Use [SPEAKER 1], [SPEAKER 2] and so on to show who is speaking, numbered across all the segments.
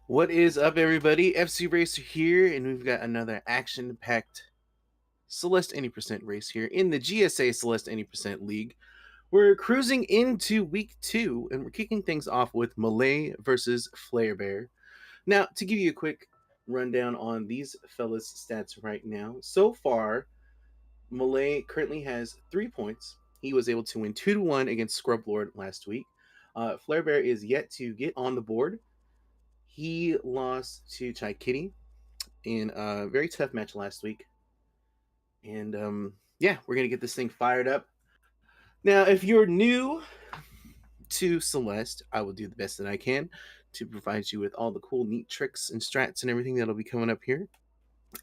[SPEAKER 1] What is up, everybody? FC Racer here, and we've got another action-packed Celeste 80% race here in the GSA Celeste 80% League. We're cruising into week 2, and we're kicking things off with Millay versus Flarebear. Now, to give you a quick rundown on these fellas' stats right now, so far, Millay currently has 3 points. He was able to win 2-1 against Scrublord last week. Flarebear is yet to get on the board. He lost to Chai Kitty in a very tough match last week. And yeah, we're going to get this thing fired up. Now, if you're new to Celeste, I will do the best that I can to provide you with all the cool, neat tricks and strats and everything that'll be coming up here.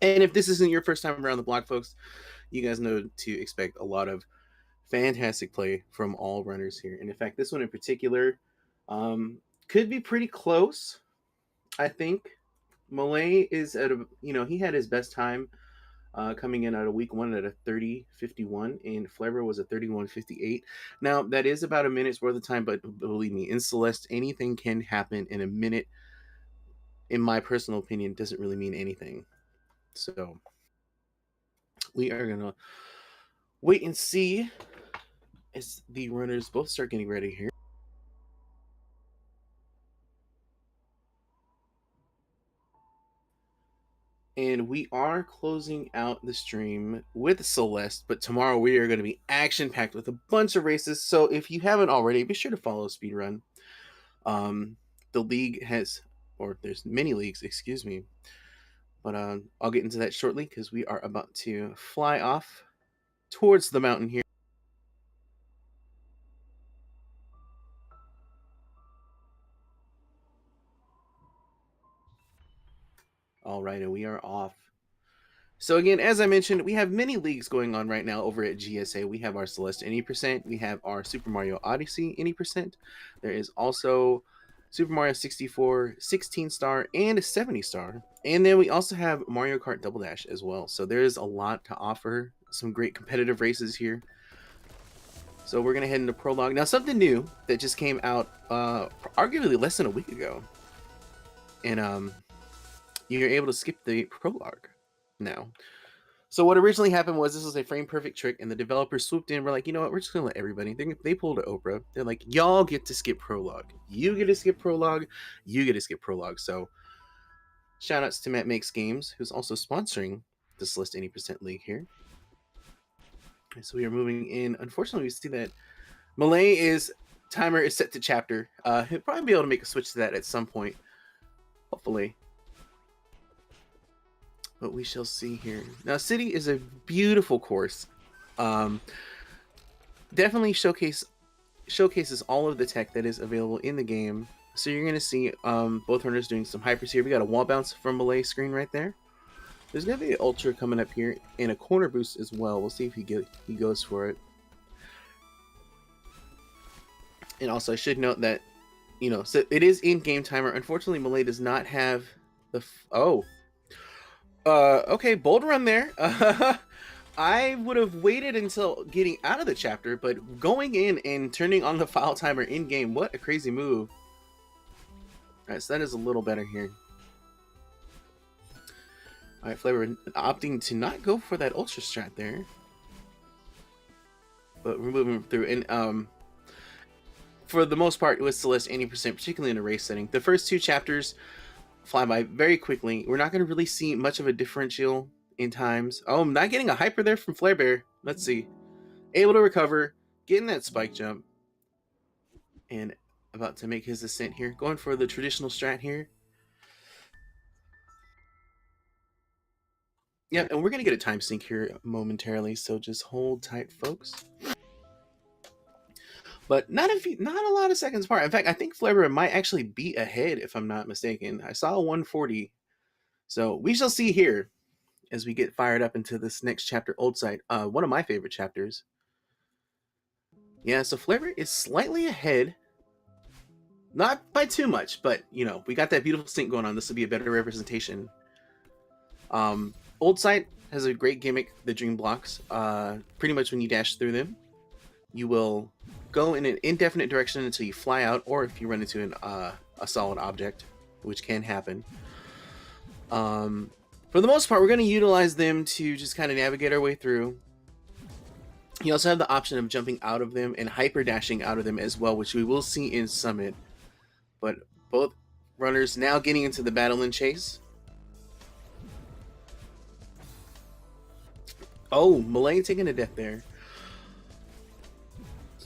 [SPEAKER 1] And if this isn't your first time around the block, folks, you guys know to expect a lot of fantastic play from all runners here. And in fact, this one in particular could be pretty close, I think. Millay is at a, he had his best time coming in out of week 1 at a 30:51, and Flarebear was a 31:58. Now, that is about a minute's worth of time, but believe me, in Celeste, anything can happen in a minute. In my personal opinion, doesn't really mean anything. So, we are going to wait and see as the runners both start getting ready here. And we are closing out the stream with Celeste, but tomorrow we are going to be action-packed with a bunch of races. So if you haven't already, be sure to follow Speedrun. The league has, or there's many leagues, excuse me. But I'll get into that shortly because we are about to fly off towards the mountain here. All right, and we are off. So again, as I mentioned, we have many leagues going on right now over at GSA. We have our Celeste 80%. We have our Super Mario Odyssey 80%. There is also Super Mario 64, 16-star, and 70-star. And then we also have Mario Kart Double Dash as well. So there's a lot to offer. Some great competitive races here. So we're going to head into Prologue. Now, something new that just came out arguably less than a week ago. And you're able to skip the Prologue now. So what originally happened was this was a frame perfect trick, and the developers swooped in. We're like, you know what? We're just gonna let everybody. They pulled an Oprah. They're like, y'all get to skip prologue. You get to skip prologue. You get to skip prologue. So shout outs to Matt Makes Games, who's also sponsoring the Celeste 80% League here. And so we are moving in. Unfortunately, we see that Millay timer is set to chapter. He'll probably be able to make a switch to that at some point. Hopefully. But we shall see here. Now, City is a beautiful course. Definitely showcases all of the tech that is available in the game. So you're going to see both runners doing some hypers here. We got a wall bounce from Millay screen right there. There's going to be an ultra coming up here and a corner boost as well. We'll see if he goes for it. And also, I should note that, so it is in-game timer. Unfortunately, Millay does not have the... okay, bold run there. I would have waited until getting out of the chapter, but going in and turning on the file timer in-game, what a crazy move. Alright, so that is a little better here. Alright, Flarebear opting to not go for that ultra strat there. But we're moving through, and for the most part, it was Celeste 80%, particularly in a race setting. The first 2 chapters fly by very quickly. We're not going to really see much of a differential in times. Oh, I'm not getting a hyper there from Flarebear. Let's see. Able to recover, getting that spike jump, and about to make his ascent here. Going for the traditional strat here. Yeah, and we're going to get a time sync here momentarily, so just hold tight, folks. But not a lot of seconds apart. In fact, I think Flarebear might actually be ahead, if I'm not mistaken. I saw a 140. So we shall see here as we get fired up into this next chapter, Old Site. One of my favorite chapters. Yeah, so Flarebear is slightly ahead. Not by too much, but, we got that beautiful sync going on. This will be a better representation. Old Site has a great gimmick, the Dream Blocks. Pretty much when you dash through them, you will go in an indefinite direction until you fly out, or if you run into a solid object. which can happen. For the most part, we're going to utilize them to just kind of navigate our way through. You also have the option of jumping out of them and hyper dashing out of them as well, which we will see in Summit. But both runners now getting into the battle and chase. Oh, Millay taking a death there.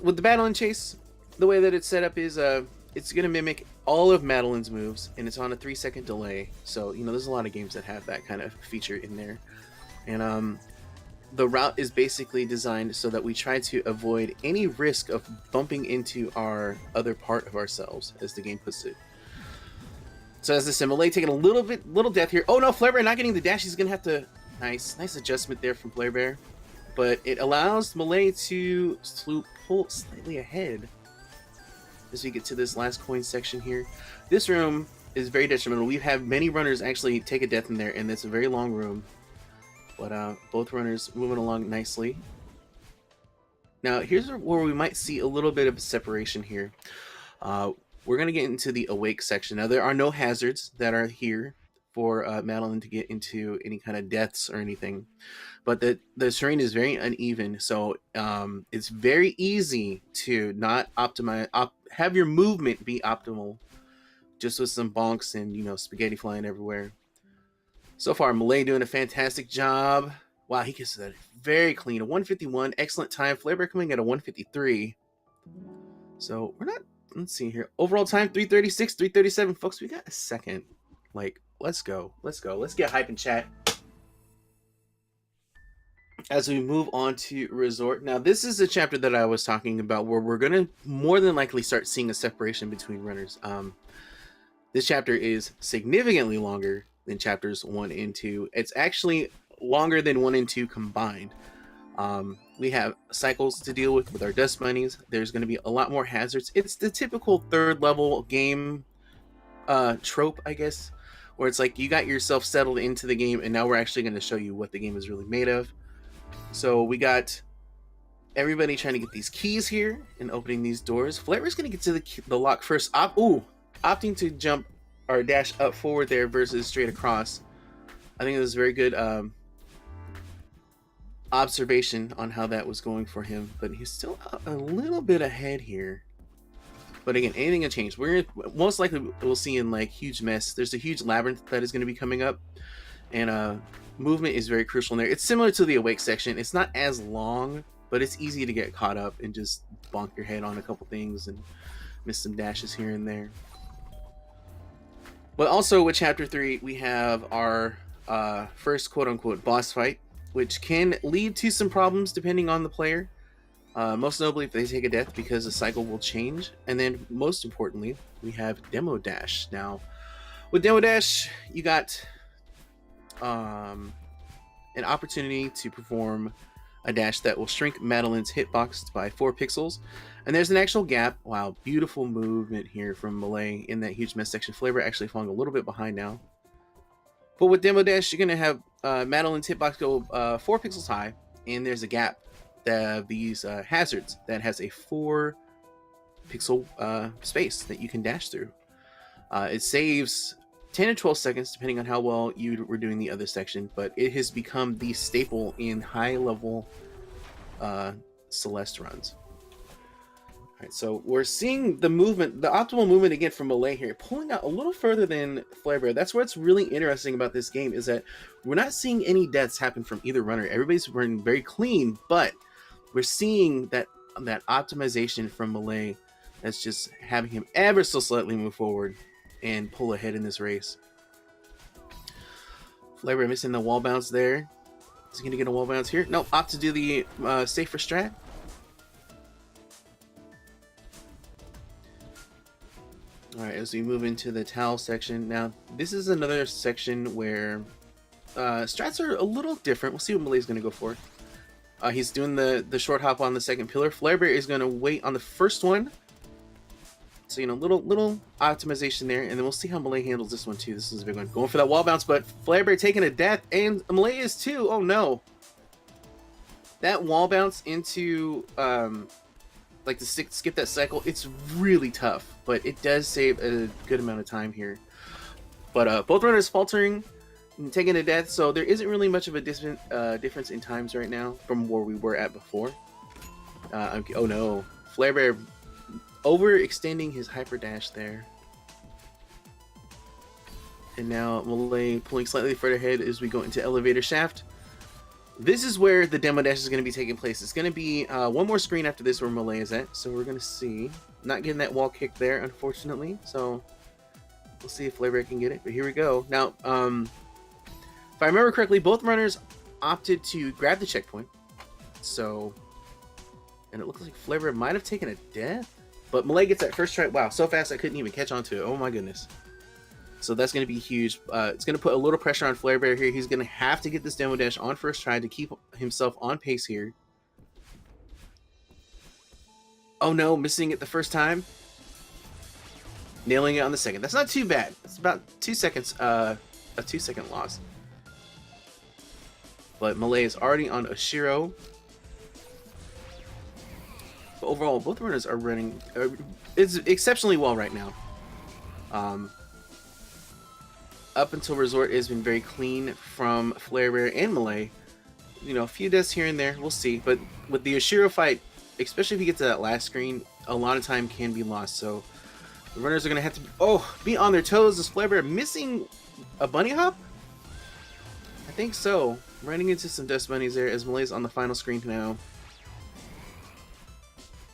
[SPEAKER 1] With the battle and chase, the way that it's set up is it's going to mimic all of Madeline's moves, and it's on a 3-second delay. So, you know, there's a lot of games that have that kind of feature in there. And the route is basically designed so that we try to avoid any risk of bumping into our other part of ourselves, as the game puts it. So as I said, Millay taking a little death here. Oh no, Flarebear not getting the dash. He's going to have to... Nice adjustment there from Flarebear. But it allows Millay to pull slightly ahead as we get to this last coin section here. This room is very detrimental. We've had many runners actually take a death in there, and it's a very long room. But both runners moving along nicely. Now, here's where we might see a little bit of a separation here. We're going to get into the awake section. Now, there are no hazards that are here for Madeline to get into any kind of deaths or anything. But the terrain is very uneven, so it's very easy to not have your movement be optimal, just with some bonks and, you know, spaghetti flying everywhere. So far, Millay doing a fantastic job. Wow, he gets that very clean. A 151, excellent time. Flarebear coming at a 153. So we're not. Let's see here. Overall time 336, 337, folks. We got a second. Like, let's go. Let's get hype in chat. As we move on to Resort. Now, this is the chapter that I was talking about where we're going to more than likely start seeing a separation between runners. This chapter is significantly longer than chapters 1 and 2. It's actually longer than 1 and 2 combined. We have cycles to deal with our dust bunnies. There's going to be a lot more hazards. It's the typical third level game trope, I guess, where it's like you got yourself settled into the game, and now we're actually going to show you what the game is really made of. So we got everybody trying to get these keys here and opening these doors. Flarebear's going to get to the lock first. Opting to jump or dash up forward there versus straight across. I think it was very good observation on how that was going for him, but he's still a little bit ahead here. But again, anything can change. We're most likely we'll see in like huge mess. There's a huge labyrinth that is going to be coming up, and movement is very crucial in there. It's similar to the awake section. It's not as long, but it's easy to get caught up and just bonk your head on a couple things and miss some dashes here and there. But also with chapter 3, we have our first quote-unquote boss fight, which can lead to some problems depending on the player. Most notably if they take a death, because the cycle will change. And then most importantly, we have Demo Dash. Now, with Demo Dash, you got an opportunity to perform a dash that will shrink Madeline's hitbox by 4 pixels. And there's an actual gap. Wow, beautiful movement here from Millay in that huge mess section. Flarebear actually falling a little bit behind now. But with Demo Dash, you're going to have Madeline's hitbox go 4 pixels high, and there's a gap that these hazards that has a 4 pixel space that you can dash through. It saves 10 to 12 seconds depending on how well you were doing the other section, but it has become the staple in high level Celeste runs. Alright, so we're seeing the movement, the optimal movement again from Millay here, pulling out a little further than Flarebear. That's what's really interesting about this game, is that we're not seeing any deaths happen from either runner. Everybody's running very clean, but we're seeing that optimization from Millay that's just having him ever so slightly move forward and pull ahead in this race. Flarebear missing the wall bounce there. Is he going to get a wall bounce here? No, opt to do the safer strat. Alright, as we move into the towel section. Now, this is another section where strats are a little different. We'll see what Millay's going to go for. He's doing the short hop on the second pillar. Flarebear is going to wait on the first one. So, you know, little optimization there. And then we'll see how Millay handles this one, too. This is a big one. Going for that wall bounce, but Flarebear taking a death. And Millay is, too. Oh, no. That wall bounce into... like to skip that cycle, it's really tough, but it does save a good amount of time here. But both runners faltering and taking a death, so there isn't really much of a difference in times right now from where we were at before. Oh no, flarebear overextending his hyper dash there. And now Millay pulling slightly further ahead as we go into elevator shaft. This is where the demo dash is going to be taking place. It's going to be one more screen after this where Millay is at. So we're going to see. Not getting that wall kick there, unfortunately. So we'll see if flarebear can get it. But here we go. Now, if I remember correctly, both runners opted to grab the checkpoint. So, and it looks like flarebear might have taken a death. But Millay gets that first try. Wow, so fast I couldn't even catch on to it. Oh my goodness. So that's going to be huge. It's going to put a little pressure on flarebear here. He's going to have to get this demo dash on first try to keep himself on pace here. Oh no, missing it the first time. Nailing it on the second. That's not too bad. It's about 2 seconds, a 2-second loss. But Millay is already on Oshiro. But overall, both runners are running it's exceptionally well right now. Up until Resort has been very clean from flarebear and Millay. You know, a few deaths here and there, we'll see. But with the Oshiro fight, especially if you get to that last screen, a lot of time can be lost. So the runners are going to have to be on their toes. Is flarebear missing a bunny hop? I think so. Running into some dust bunnies there as Millay's on the final screen now.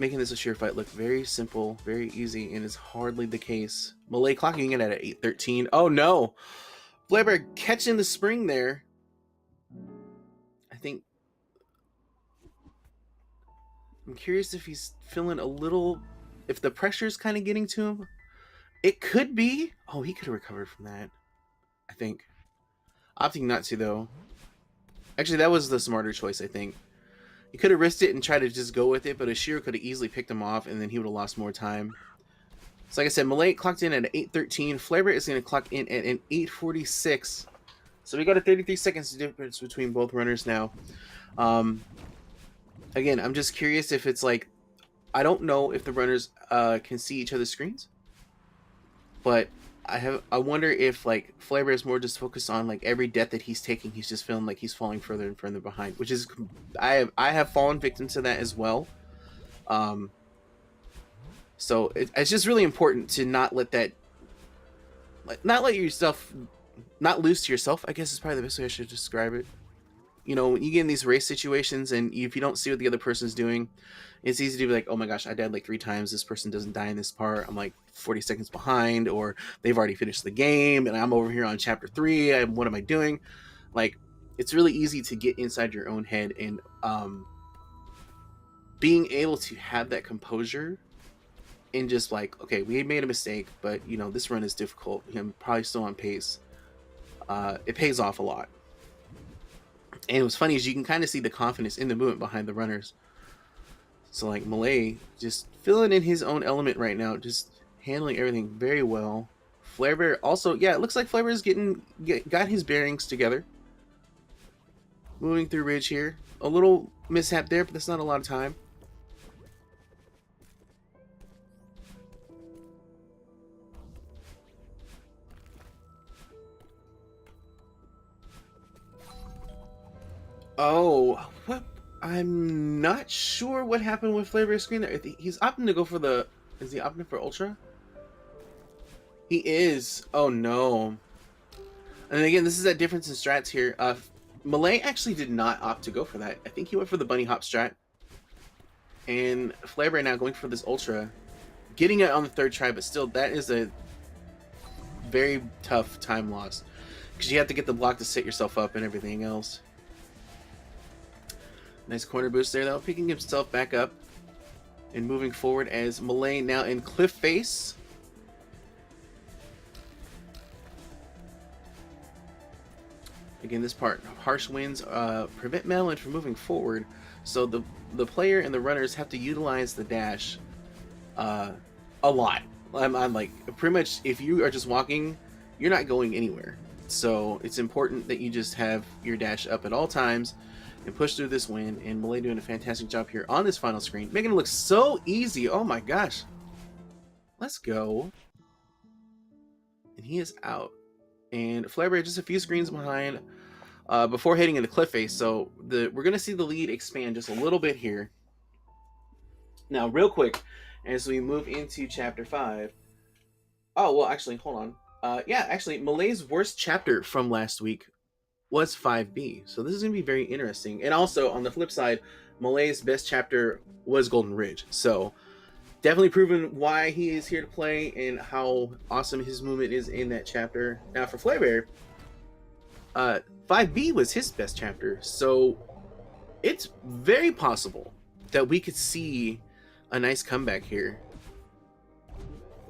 [SPEAKER 1] Making this Oshiro fight look very simple, very easy, and is hardly the case. Millay clocking in at 8:13. Oh no! flarebear catching the spring there. I think I'm curious if he's feeling a little, if the pressure's kind of getting to him. It could be. Oh, he could have recovered from that, I think. Opting not to, though. Actually, that was the smarter choice, I think. He could have risked it and tried to just go with it, but Oshiro could have easily picked him off, and then he would have lost more time. So like I said, Millay clocked in at 8:13. flarebear is going to clock in at an 8:46. So we got a 33 seconds difference between both runners now. Again, I'm just curious if it's like, I don't know if the runners can see each other's screens, but I wonder if like flarebear is more just focused on like every death that he's taking, he's just feeling like he's falling further and further behind, which is I have fallen victim to that as well. So it's just really important to not let that, not lose to yourself, I guess is probably the best way I should describe it. You know, when you get in these race situations and if you don't see what the other person's doing, it's easy to be like, oh my gosh, I died like 3 times. This person doesn't die in this part. I'm like 40 seconds behind, or they've already finished the game and I'm over here on chapter 3. What am I doing? Like, it's really easy to get inside your own head, and being able to have that composure and just like, okay, we made a mistake, but you know, this run is difficult. I'm probably still on pace. It pays off a lot. And what's funny is you can kind of see the confidence in the movement behind the runners. So like Millay just filling in his own element right now, just handling everything very well. flarebear also, yeah, it looks like flarebear's got his bearings together. Moving through ridge here. A little mishap there, but that's not a lot of time. Oh, what? I'm not sure what happened with flarebear's screen there. He's opting to go for the... Is he opting for Ultra? He is. Oh, no. And again, this is that difference in strats here. Millay actually did not opt to go for that. I think he went for the bunny hop strat. And flarebear now going for this Ultra. Getting it on the 3rd try, but still, that is a very tough time loss. Because you have to get the block to set yourself up and everything else. Nice corner boost there, though, picking himself back up and moving forward as Millay now in cliff face. Again, this part, harsh winds prevent Melon from moving forward, so the player and the runners have to utilize the dash a lot. I'm like, pretty much, if you are just walking, you're not going anywhere. So it's important that you just have your dash up at all times and push through this wind, and Millay doing a fantastic job here on this final screen, making it look so easy. Oh my gosh. Let's go. And he is out. and flarebear just a few screens behind before hitting into cliff face. So we're gonna see the lead expand just a little bit here. Now, real quick, as we move into chapter 5. Oh, well, actually, hold on. Yeah, actually, Millay's worst chapter from last week was 5B. So this is going to be very interesting. And also, on the flip side, Millay's best chapter was Golden Ridge. So definitely proven why he is here to play and how awesome his movement is in that chapter. Now, for flarebear, 5B was his best chapter. So it's very possible that we could see a nice comeback here.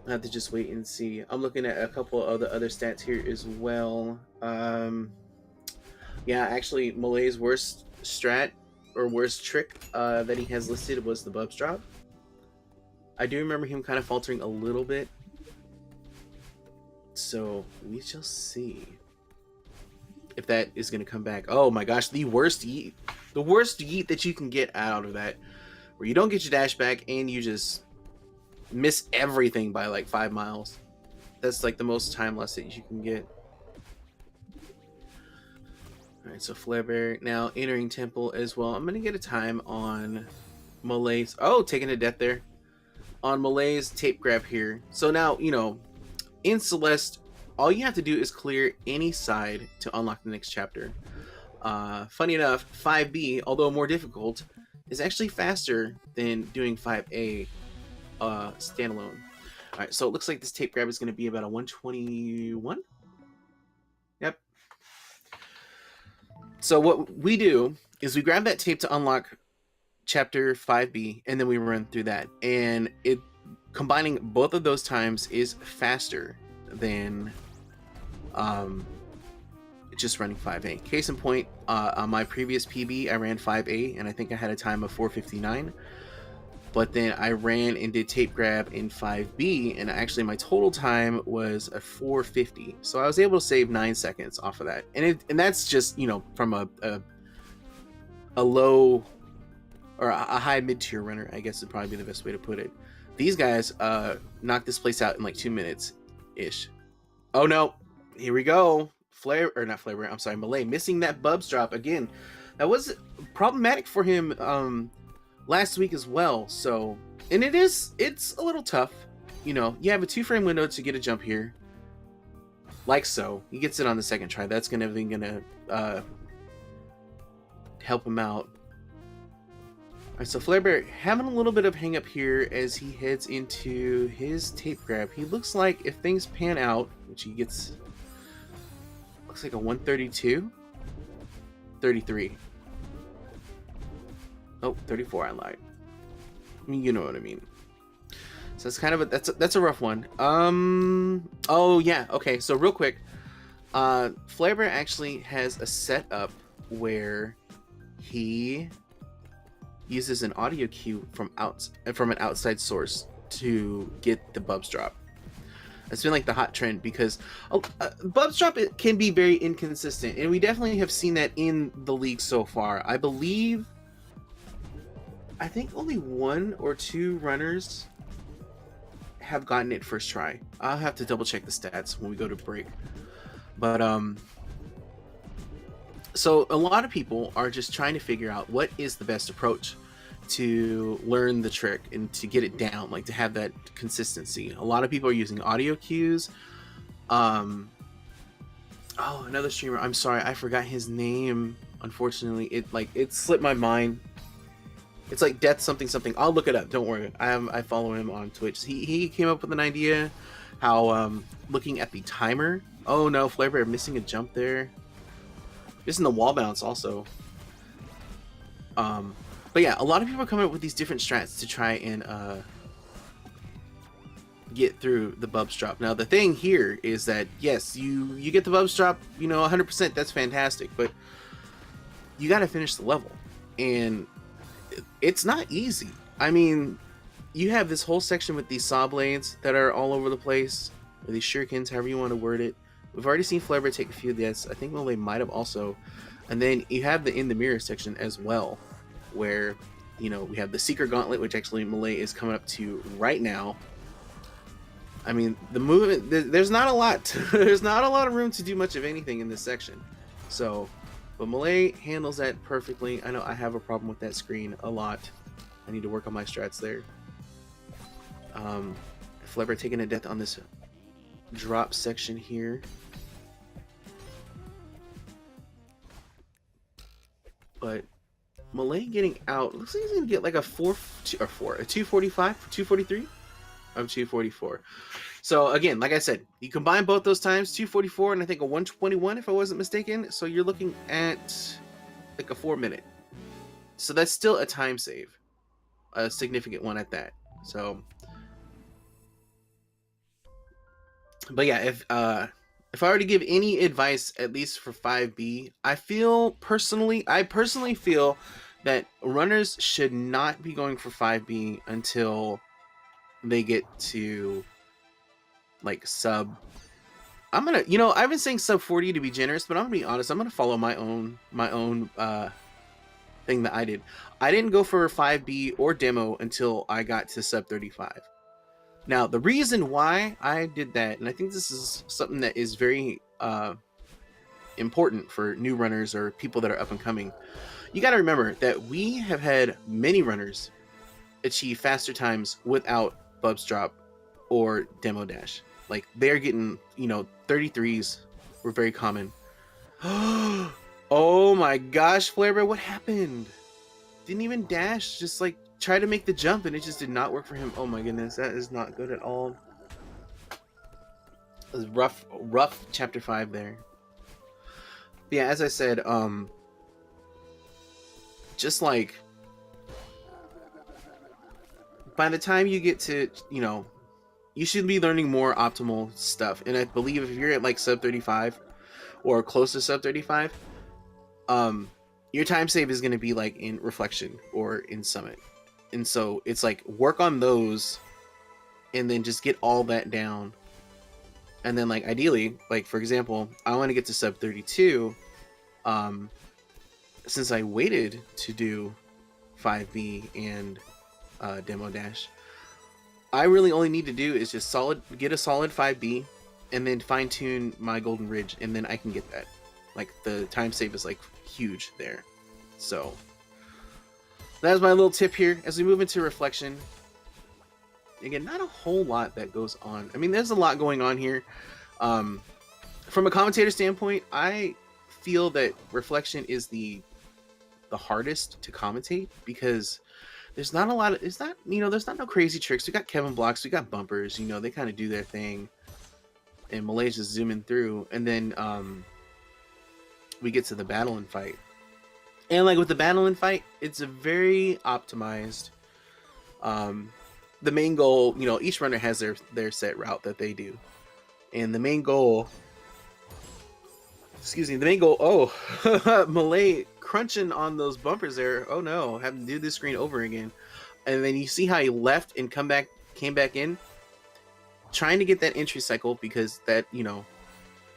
[SPEAKER 1] I have to just wait and see. I'm looking at a couple of the other stats here as well. Yeah, actually, Millay's worst strat or worst trick that he has listed was the Bubs drop. I do remember him kind of faltering a little bit. So we shall see if that is going to come back. Oh my gosh, the worst yeet. The worst yeet that you can get out of that, where you don't get your dash back and you just miss everything by like 5 miles. That's like the most time loss that you can get. Alright, so flarebear now entering temple as well. I'm gonna get a time on Millay's. Oh, taking a death there on Millay's tape grab here. So now, you know, in Celeste, all you have to do is clear any side to unlock the next chapter. Funny enough, 5B, although more difficult, is actually faster than doing 5A standalone. All right, so it looks like this tape grab is going to be about a 121. Yep. So what we do is we grab that tape to unlock chapter 5B, and then we run through that. And it combining both of those times is faster than just running 5A. Case in point, on my previous PB, I ran 5A, and I think I had a time of 4:59. But then I ran and did tape grab in 5B, and actually my total time was a 4:50. So I was able to save 9 seconds off of that. And that's just, you know, from a low or a high mid-tier runner, I guess would probably be the best way to put it. These guys knocked this place out in like 2 minutes-ish. Oh no, here we go. Millay missing that Bubs drop again. That was problematic for him last week as well. So, and it's a little tough. You know, you have a 2-frame window to get a jump here. Like so. He gets it on the second try. That's gonna help him out. Alright, so flarebear having a little bit of hang up here as he heads into his tape grab. He looks like if things pan out, which he gets, looks like a 132, 33. Oh, 34, I lied. I mean, you know what I mean. So it's kind of that's a rough one. Oh yeah, okay, so real quick, flarebear actually has a setup where he uses an audio cue from an outside source to get the Bubs drop. It's been like the hot trend because Bubs drop, it can be very inconsistent, and we definitely have seen that in the league so far. I think only 1 or 2 runners have gotten it first try. I'll have to double check the stats when we go to break. But so a lot of people are just trying to figure out what is the best approach to learn the trick and to get it down, like to have that consistency. A lot of people are using audio cues. Oh, another streamer, I'm sorry, I forgot his name. Unfortunately, it slipped my mind. It's like Death something something. I'll look it up, don't worry. I follow him on Twitch. He came up with an idea how looking at the timer. Oh no, flarebear missing a jump there. Missing the wall bounce also. But yeah, a lot of people are coming up with these different strats to try and get through the Bubs drop. Now the thing here is that yes, you get the Bubs drop, you know, 100%, that's fantastic, but you got to finish the level, and it's not easy. I mean, you have this whole section with these saw blades that are all over the place, or these shurikens, however you want to word it. We've already seen flarebear take a few of this. I think Millay might have also. And then you have the in the mirror section as well, where, you know, we have the secret gauntlet, which actually Millay is coming up to right now. I mean, the movement, there's not a lot. There's not a lot of room to do much of anything in this section. So, but Millay handles that perfectly. I know I have a problem with that screen a lot. I need to work on my strats there. Flarebear taking a death on this drop section here. But Millay getting out. Looks like he's gonna get like a 245, 243. I'm 244. So again, like I said, you combine both those times, 244 and I think a 121 if I wasn't mistaken. So you're looking at like a 4-minute. So that's still a time save, a significant one at that. So, but yeah, if I were to give any advice, at least for 5B, I personally feel that runners should not be going for 5B until they get to like sub. I'm gonna, I've been saying sub 40 to be generous, but I'm gonna be honest. I'm gonna follow my own thing that I did. I didn't go for 5B or demo until I got to sub 35. Now, the reason why I did that, and I think this is something that is very important for new runners or people that are up and coming, you got to remember that we have had many runners achieve faster times without Bubs Drop or Demo Dash. Like, they're getting, 33s were very common. Oh my gosh, Flarebear, what happened? Didn't even dash, just like try to make the jump and it just did not work for him. Oh my goodness, that is not good at all. It was rough chapter 5 there. But yeah, as I said, just like by the time you get to, you should be learning more optimal stuff. And I believe if you're at like sub 35 or close to sub 35, your time save is going to be like in Reflection or in Summit. And so it's like work on those and then just get all that down. And then like ideally, like for example, I want to get to sub 32. Since I waited to do 5B and Demo Dash, I really only need to do is just get a solid 5B and then fine tune my Golden Ridge, and then I can get that. Like the time save is like huge there. So that's my little tip here as we move into Reflection. Again, not a whole lot that goes on. I mean, there's a lot going on here. From a commentator standpoint, I feel that Reflection is the hardest to commentate because there's not a lot of, there's not no crazy tricks. We got Kevin blocks, we got bumpers, they kind of do their thing, and Millay's just zooming through, and then we get to the battle and fight. And like with the battle and fight, it's a very optimized. The main goal, each runner has their set route that they do, and the main goal. Oh, Millay crunching on those bumpers there. Oh no, having to do this screen over again. And then you see how he left and came back in, trying to get that entry cycle, because that,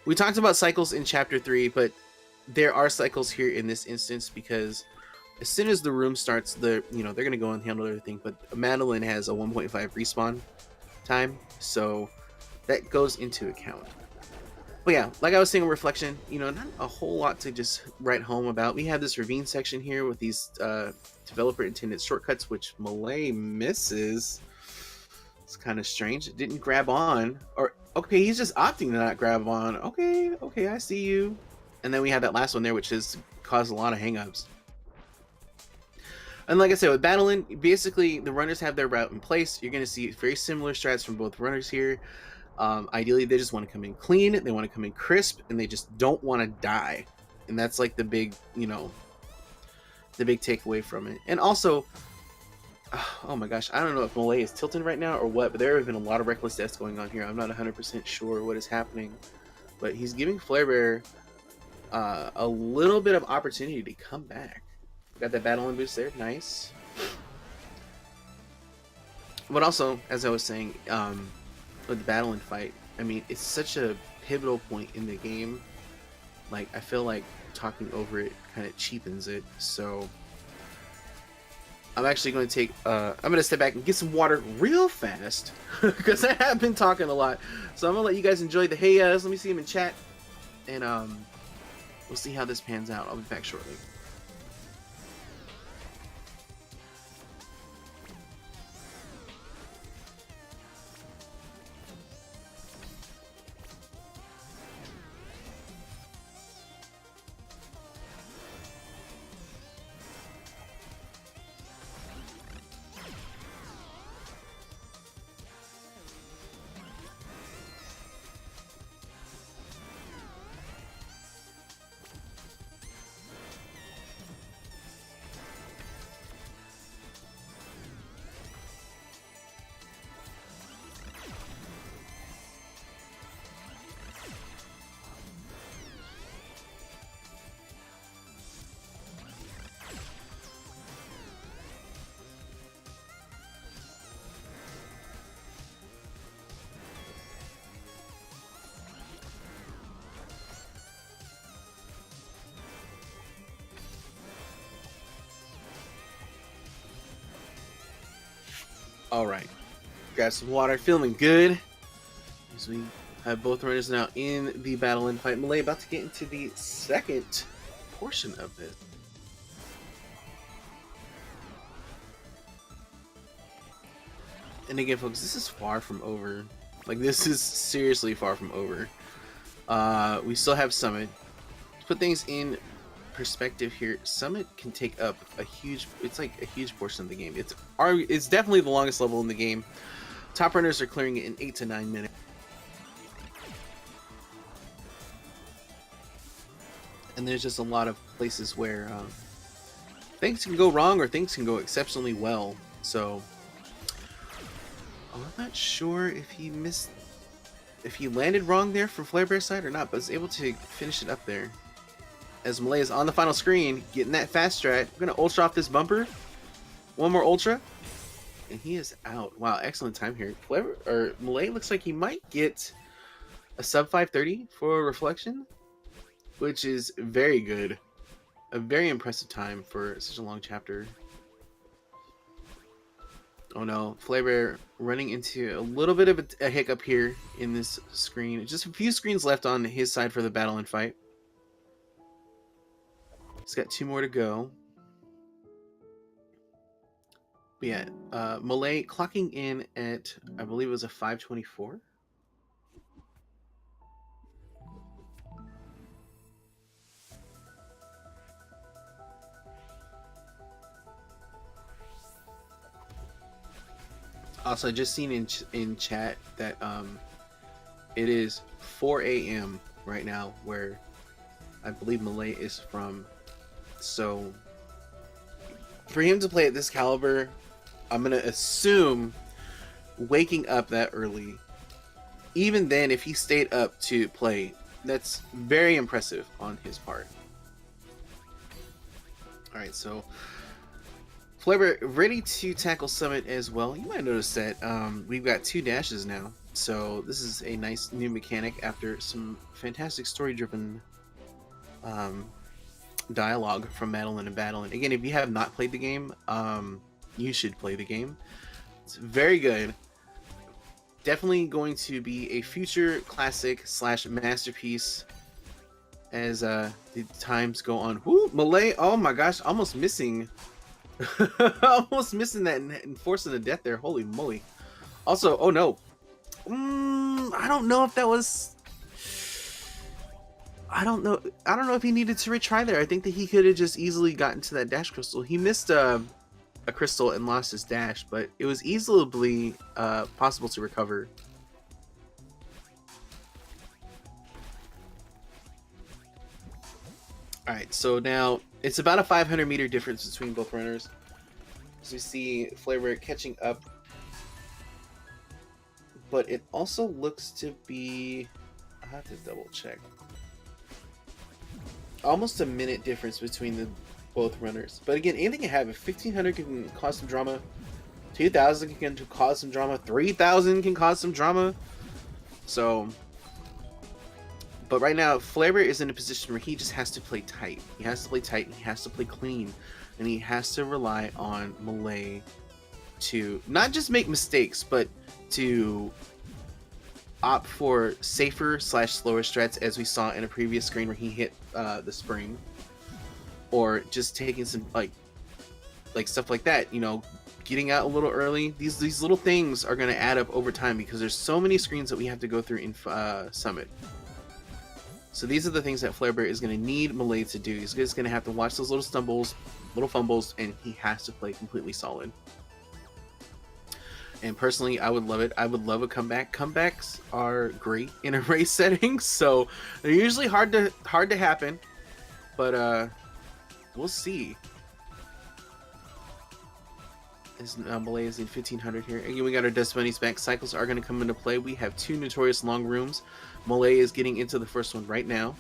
[SPEAKER 1] we talked about cycles in chapter 3, but there are cycles here in this instance because as soon as the room starts, they're going to go and handle everything. But Madeline has a 1.5 respawn time, so that goes into account. But yeah, like I was saying, Reflection, not a whole lot to just write home about. We have this ravine section here with these developer intended shortcuts, which Millay misses. It's kind of strange. It didn't grab on. Or, okay, he's just opting to not grab on. Okay, I see you. And then we have that last one there, which has caused a lot of hangups. And like I said, with battling, basically the runners have their route in place. You're going to see very similar strats from both runners here. Ideally, they just want to come in clean, they want to come in crisp, and they just don't want to die. And that's like the big, the big takeaway from it. And also, oh my gosh, I don't know if Millay is tilting right now or what, but there have been a lot of reckless deaths going on here. I'm not 100% sure what is happening, but he's giving Flarebear a little bit of opportunity to come back. Got that battling boost there, nice. But also, as I was saying, with the battle and fight, I mean, it's such a pivotal point in the game. Like, I feel like talking over it kind of cheapens it. So I'm actually going to take, I'm going to step back and get some water real fast because I have been talking a lot. So I'm going to let you guys enjoy the heyas. Let me see them in chat, and we'll see how this pans out. I'll be back shortly. All right, got some water, feeling good. As we have both runners now in the battle and fight. Millay about to get into the second portion of this. And again, folks, this is far from over. Like, this is seriously far from over. We still have Summit. To put things in perspective here, Summit can take up a huge, it's like a huge portion of the game. It's definitely the longest level in the game. Top runners are clearing it in 8 to 9 minutes. And there's just a lot of places where things can go wrong or things can go exceptionally well. So I'm not sure if he landed wrong there from flarebear's side or not, but was able to finish it up there. As Millay is on the final screen, getting that fast strat. We're gonna ultra off this bumper. One more ultra, and he is out. Wow, excellent time here. Millay looks like he might get a sub 530 for reflection, which is very good. A very impressive time for such a long chapter. Oh no, flarebear running into a little bit of a hiccup here in this screen. Just a few screens left on his side for the battle and fight. He's got 2 more to go. But yeah, Millay clocking in at, I believe it was a 524. Also, I just seen in chat that it is 4 a.m. right now, where I believe Millay is from. So for him to play at this caliber, I'm gonna assume waking up that early. Even then, if he stayed up to play, that's very impressive on his part. All right, so flarebear ready to tackle Summit as well. You might notice that we've got 2 dashes now, so this is a nice new mechanic after some fantastic story-driven dialogue from Madeline and Battlein. Again, if you have not played the game, you should play the game. It's very good. Definitely going to be a future classic / masterpiece as the times go on. Whoo, Millay! Oh my gosh, almost missing. Almost missing that and forcing a death there. Holy moly! Also, oh no, I don't know if that was. I don't know if he needed to retry there. I think that he could have just easily gotten to that dash crystal. He missed a crystal and lost his dash, but it was easily possible to recover. All right, so now it's about a 500-meter difference between both runners. As we see flarebear catching up, but it also looks to be, I have to double check, almost a minute difference between the both runners. But again, anything can happen. 1500 can cause some drama, 2000 can cause some drama, 3000 can cause some drama. So, but right now flarebear is in a position where he just has to play tight. He has to play tight and he has to play clean and he has to rely on Millay to not just make mistakes, but to opt for safer / slower strats, as we saw in a previous screen where he hit the spring, or just taking some like stuff like that, you know, getting out a little early. These little things are going to add up over time because there's so many screens that we have to go through in Summit. So these are the things that flarebear is going to need Millay to do. He's just going to have to watch those little stumbles, little fumbles, and he has to play completely solid. And personally, I would love it. I would love a comeback. Comebacks are great in a race setting, so they're usually hard to happen. But we'll see. As Millay is in 1500 here. Again, we got our Dust Bunnies back. Cycles are going to come into play. We have 2 notorious long rooms. Millay is getting into the first one right now.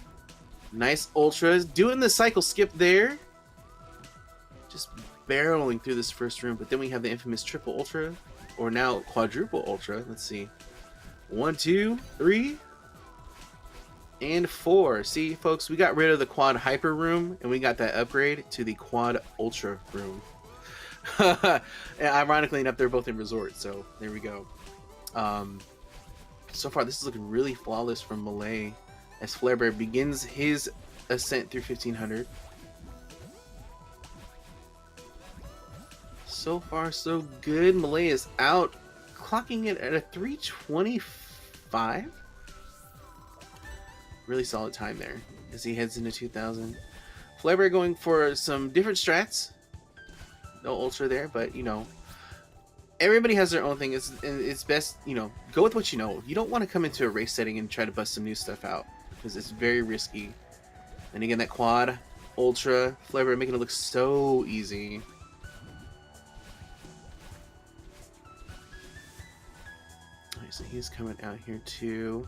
[SPEAKER 1] Nice ultras. Doing the cycle skip there. Just barreling through this first room. But then we have the infamous triple ultra. Or now quadruple ultra. Let's see. 1, 2, 3, and 4. See, folks, we got rid of the quad hyper room, and we got that upgrade to the quad ultra room. And ironically enough, they're both in resort, so there we go. So far, this is looking really flawless from Millay as flarebear begins his ascent through 1500. So far, so good. Millay is out, clocking it at a 325. Really solid time there as he heads into 2000. Flarebear going for some different strats. No ultra there, but you know, everybody has their own thing. It's best, you know, go with what you know. You don't want to come into a race setting and try to bust some new stuff out because it's very risky. And again, that quad ultra flarebear making it look so easy. Alright, so he's coming out here too.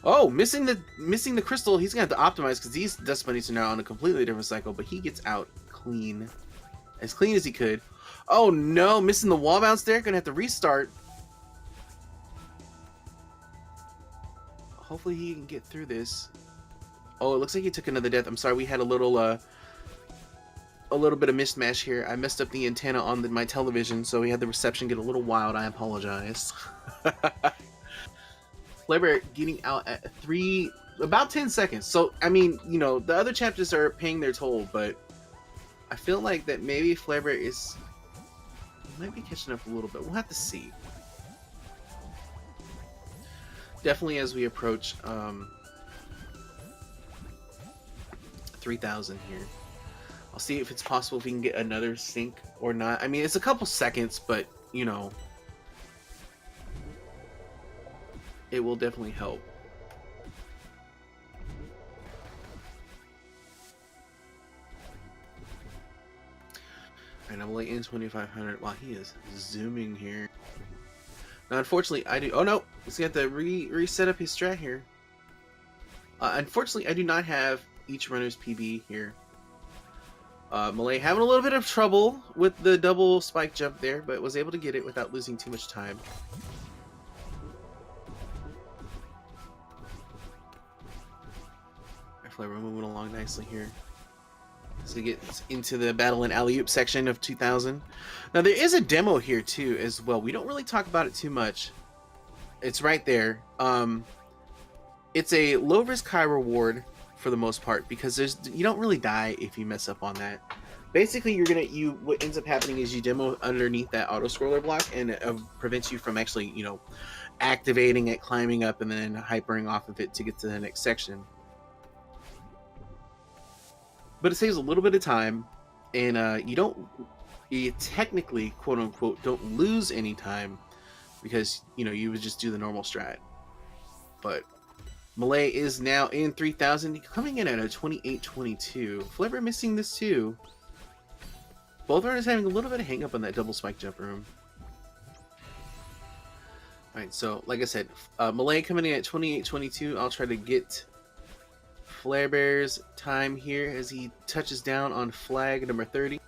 [SPEAKER 1] Oh, missing the crystal. He's gonna have to optimize because these dust bunnies are now on a completely different cycle. But he gets out clean. As clean as he could. Oh no, missing the wall bounce there. Gonna have to restart. Hopefully he can get through this. Oh, it looks like he took another death. I'm sorry, we had a little bit of mismatch here. I messed up the antenna on my television, so we had the reception get a little wild. I apologize. Flarebear getting out at about 10 seconds. So, I mean, you know, the other chapters are paying their toll, but I feel like that maybe flarebear might be catching up a little bit. We'll have to see. Definitely as we approach 3000 here. I'll see if it's possible if we can get another sync or not. I mean, it's a couple seconds, but, you know, it will definitely help. And I'm late in 2500 while he is zooming here. Now, unfortunately, I do. Oh no, he's gonna have to reset up his strat here. Unfortunately, I do not have each runner's PB here. Millay having a little bit of trouble with the double spike jump there, but was able to get it without losing too much time. We're moving along nicely here. So get into the battle and alley-oop section of 2000. Now there is a demo here too as well. We don't really talk about it too much. It's right there. It's a low risk high reward for the most part because you don't really die if you mess up on that. Basically, what ends up happening is you demo underneath that auto scroller block and it prevents you from actually, you know, activating it, climbing up, and then hypering off of it to get to the next section. But it saves a little bit of time, and you technically, quote unquote, don't lose any time because, you know, you would just do the normal strat. But Millay is now in 3000, coming in at a 2822. Flarebear missing this too. Both runners having a little bit of hang up on that double spike jump room. Alright, so like I said, Millay coming in at 2822. I'll try to get Flarebear's time here as he touches down on flag number 30.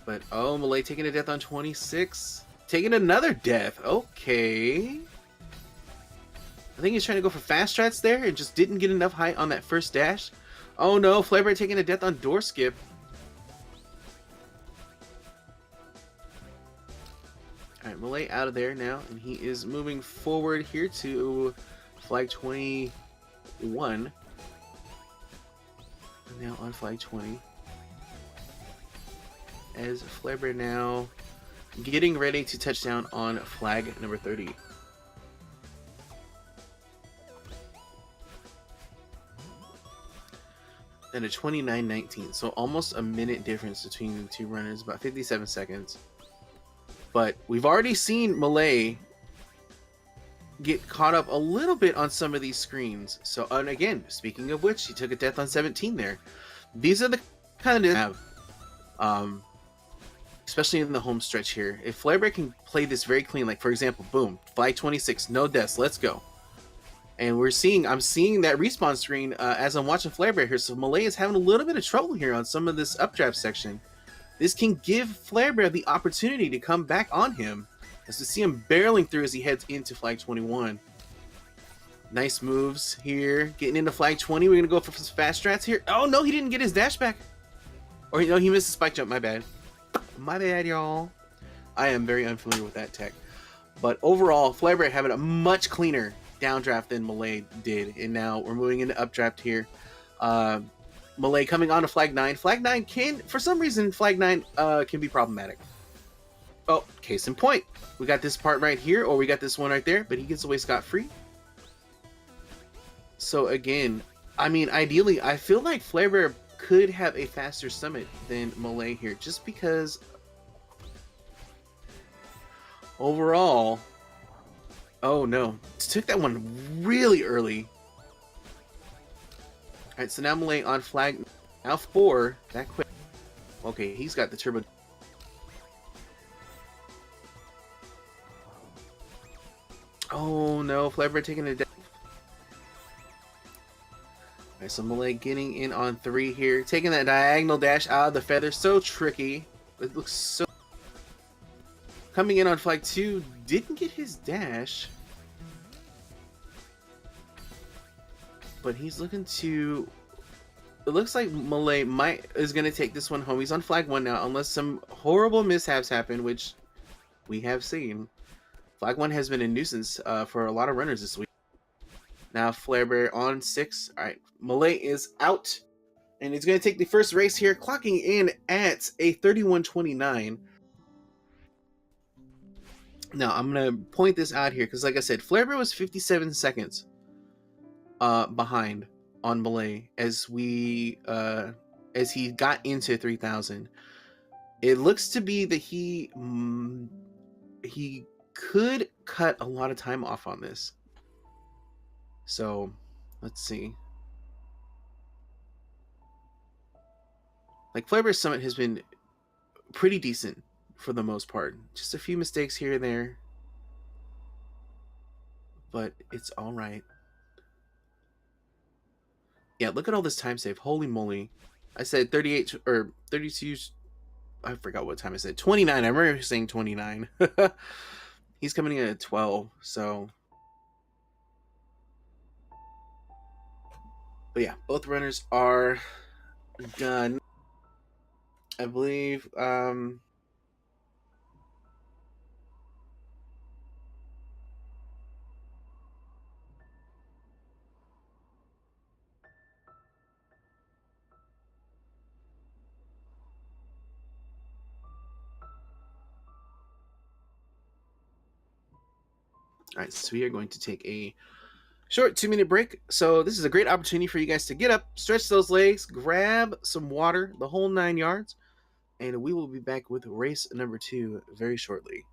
[SPEAKER 1] But oh, Millay taking a death on 26. Taking another death. Okay. I think he's trying to go for fast strats there and just didn't get enough height on that first dash. Oh no, Flarebear taking a death on door skip. Alright, Millay out of there now, and he is moving forward here to flag 21. And now on flag 20. As Flarebear now getting ready to touch down on flag number 30. And a 29:19, so almost a minute difference between the two runners, about 57 seconds. But we've already seen Millay get caught up a little bit on some of these screens. So, and again, speaking of which, he took a death on 17 there. These are the kind of have, especially in the home stretch here. If Flarebear can play this very clean, like for example, boom, flag 26, no deaths, let's go. And I'm seeing that respawn screen as I'm watching Flarebear here. So Millay is having a little bit of trouble here on some of this updraft section. This can give Flarebear the opportunity to come back on him, as to see him barreling through as he heads into flag 21. Nice moves here, getting into flag 20. We're gonna go for some fast strats here. Oh no, he didn't get his dash back. Or no, he missed a spike jump. My bad. My bad, y'all. I am very unfamiliar with that tech. But overall, Flarebear having a much cleaner downdraft than Millay did, and now we're moving into updraft here. Millay coming on to flag 9. Flag 9 can, for some reason, flag 9 can be problematic. Oh, case in point, we got this part right here, or we got this one right there, but he gets away scot-free. So again, I mean, ideally, I feel like Flarebear could have a faster summit than Millay here, just because overall. Oh no, took that one really early. Alright, so now Millay on flag now 4, that quick. Okay, he's got the turbo. Oh no, Flarebear taking a death. Alright, so Millay getting in on 3 here, taking that diagonal dash out of the feather, so tricky. It looks so. Coming in on flag 2, didn't get his dash. But he's looking to. It looks like Millay is going to take this one home. He's on flag 1 now, unless some horrible mishaps happen, which we have seen. Flag 1 has been a nuisance for a lot of runners this week. Now Flarebear on 6. All right, Millay is out, and he's going to take the first race here, clocking in at a 31:29. Now I'm going to point this out here because, like I said, Flarebear was 57 seconds behind on Millay as he got into 3000. It looks to be that he could cut a lot of time off on this. So let's see. Like, Flarebear's summit has been pretty decent for the most part. Just a few mistakes here and there, but it's all right. Yeah, look at all this time save. Holy moly. I said 38 or 32. I forgot what time I said. 29. I remember saying 29. He's coming in at 12. So. But yeah, both runners are done. I believe. All right, so we are going to take a short 2-minute break. So this is a great opportunity for you guys to get up, stretch those legs, grab some water, the whole 9 yards, and we will be back with race number 2 very shortly.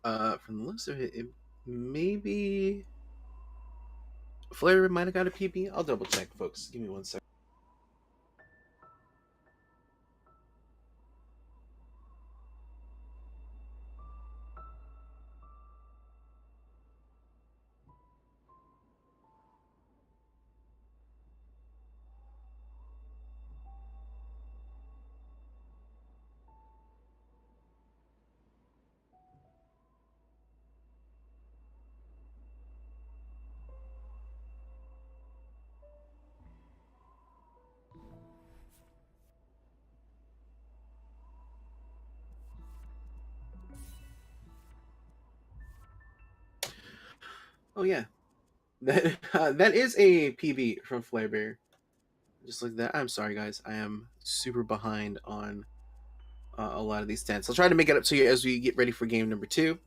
[SPEAKER 1] From the looks of it, it maybe Flare might have got a PB. I'll double check, folks. Give me 1 second. Oh yeah, that is a PB from Flarebear. Just like that. I'm sorry, guys. I am super behind on a lot of these stats. I'll try to make it up to you as we get ready for game number 2.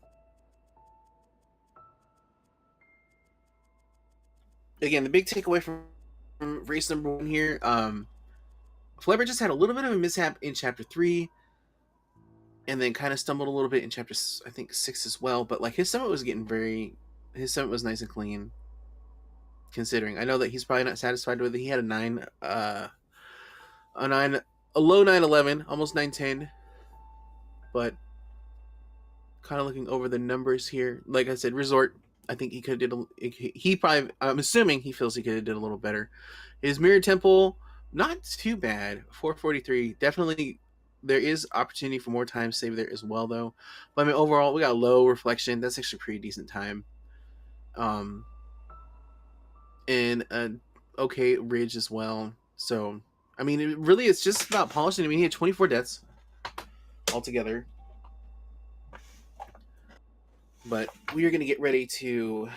[SPEAKER 1] Again, the big takeaway from race number 1 here, Flarebear just had a little bit of a mishap in chapter 3, and then kind of stumbled a little bit in chapter, I think, 6 as well. But like his summit was his summit was nice and clean. Considering, I know that he's probably not satisfied with it. He had a 9, a low 911, almost 910, but kind of looking over the numbers here. Like I said, Resort, I think he could have did he probably, I'm assuming he feels he could have did a little better. His Mirror Temple, not too bad, 443. Definitely, there is opportunity for more time save there as well, though. But I mean, overall, we got low reflection. That's actually pretty decent time. And an okay ridge as well. So, I mean, it really it's just about polishing. I mean, he had 24 deaths altogether. But we are going to get ready to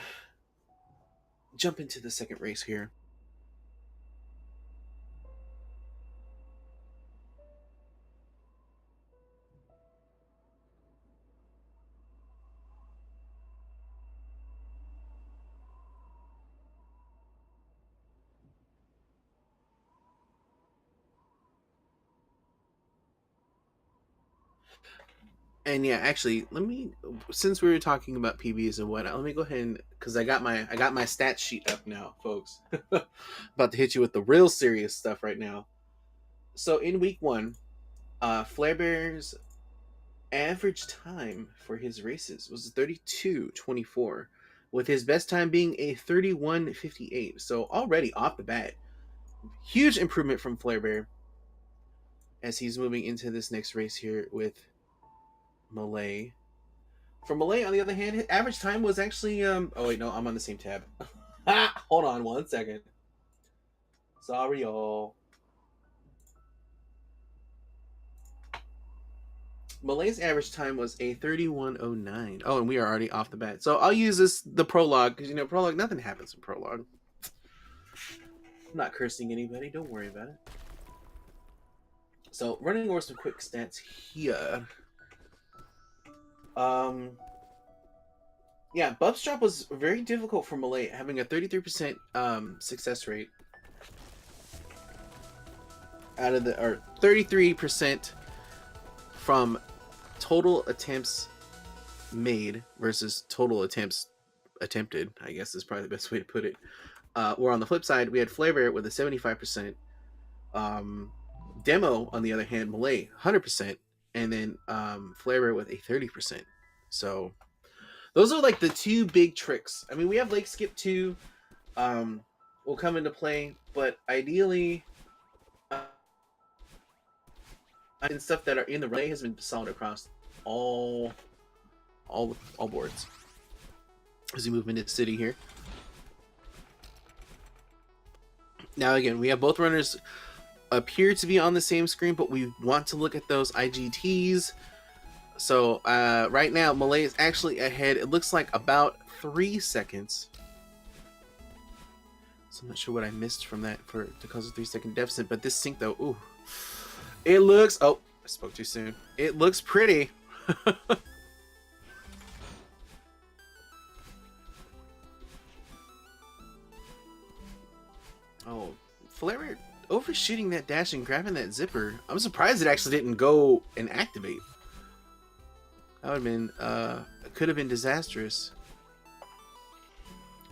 [SPEAKER 1] jump into the second race here. And yeah, actually, since we were talking about PBs and whatnot, let me go ahead and because I got my stat sheet up now, folks. About to hit you with the real serious stuff right now. So in week 1, Flarebear's average time for his races was 32:24, with his best time being a 31:58. So already off the bat, huge improvement from Flarebear as he's moving into this next race here with Millay. For Millay, on the other hand, his average time was actually oh wait, no, I'm on the same tab. Hold on 1 second. Sorry, y'all. Millay's average time was a 31:09. Oh, and we are already off the bat. So I'll use the prologue because prologue, nothing happens in prologue. I'm not cursing anybody. Don't worry about it. So running over some quick stats here. Yeah, Bub's drop was very difficult for Millay, having a 33% success rate out of the, or 33% from total attempts made versus total attempts attempted, I guess is probably the best way to put it. Where on the flip side, we had Flarebear with a 75%. Demo, on the other hand, Millay, 100%. And then Flarebear with a 30%. So those are like the two big tricks. I mean, we have Lake Skip 2 will come into play, but ideally and stuff that are in the relay has been solid across all boards. As we move into the city here. Now again, we have both runners appear to be on the same screen, but we want to look at those IGTs. So right now, Millay is actually ahead. It looks like about 3 seconds. So I'm not sure what I missed from that to cause a 3-second deficit. But this sync though, ooh, it looks. Oh, I spoke too soon. It looks pretty. Oh, Flare overshooting that dash and grabbing that zipper. I'm surprised it actually didn't go and activate. That would have been could have been disastrous.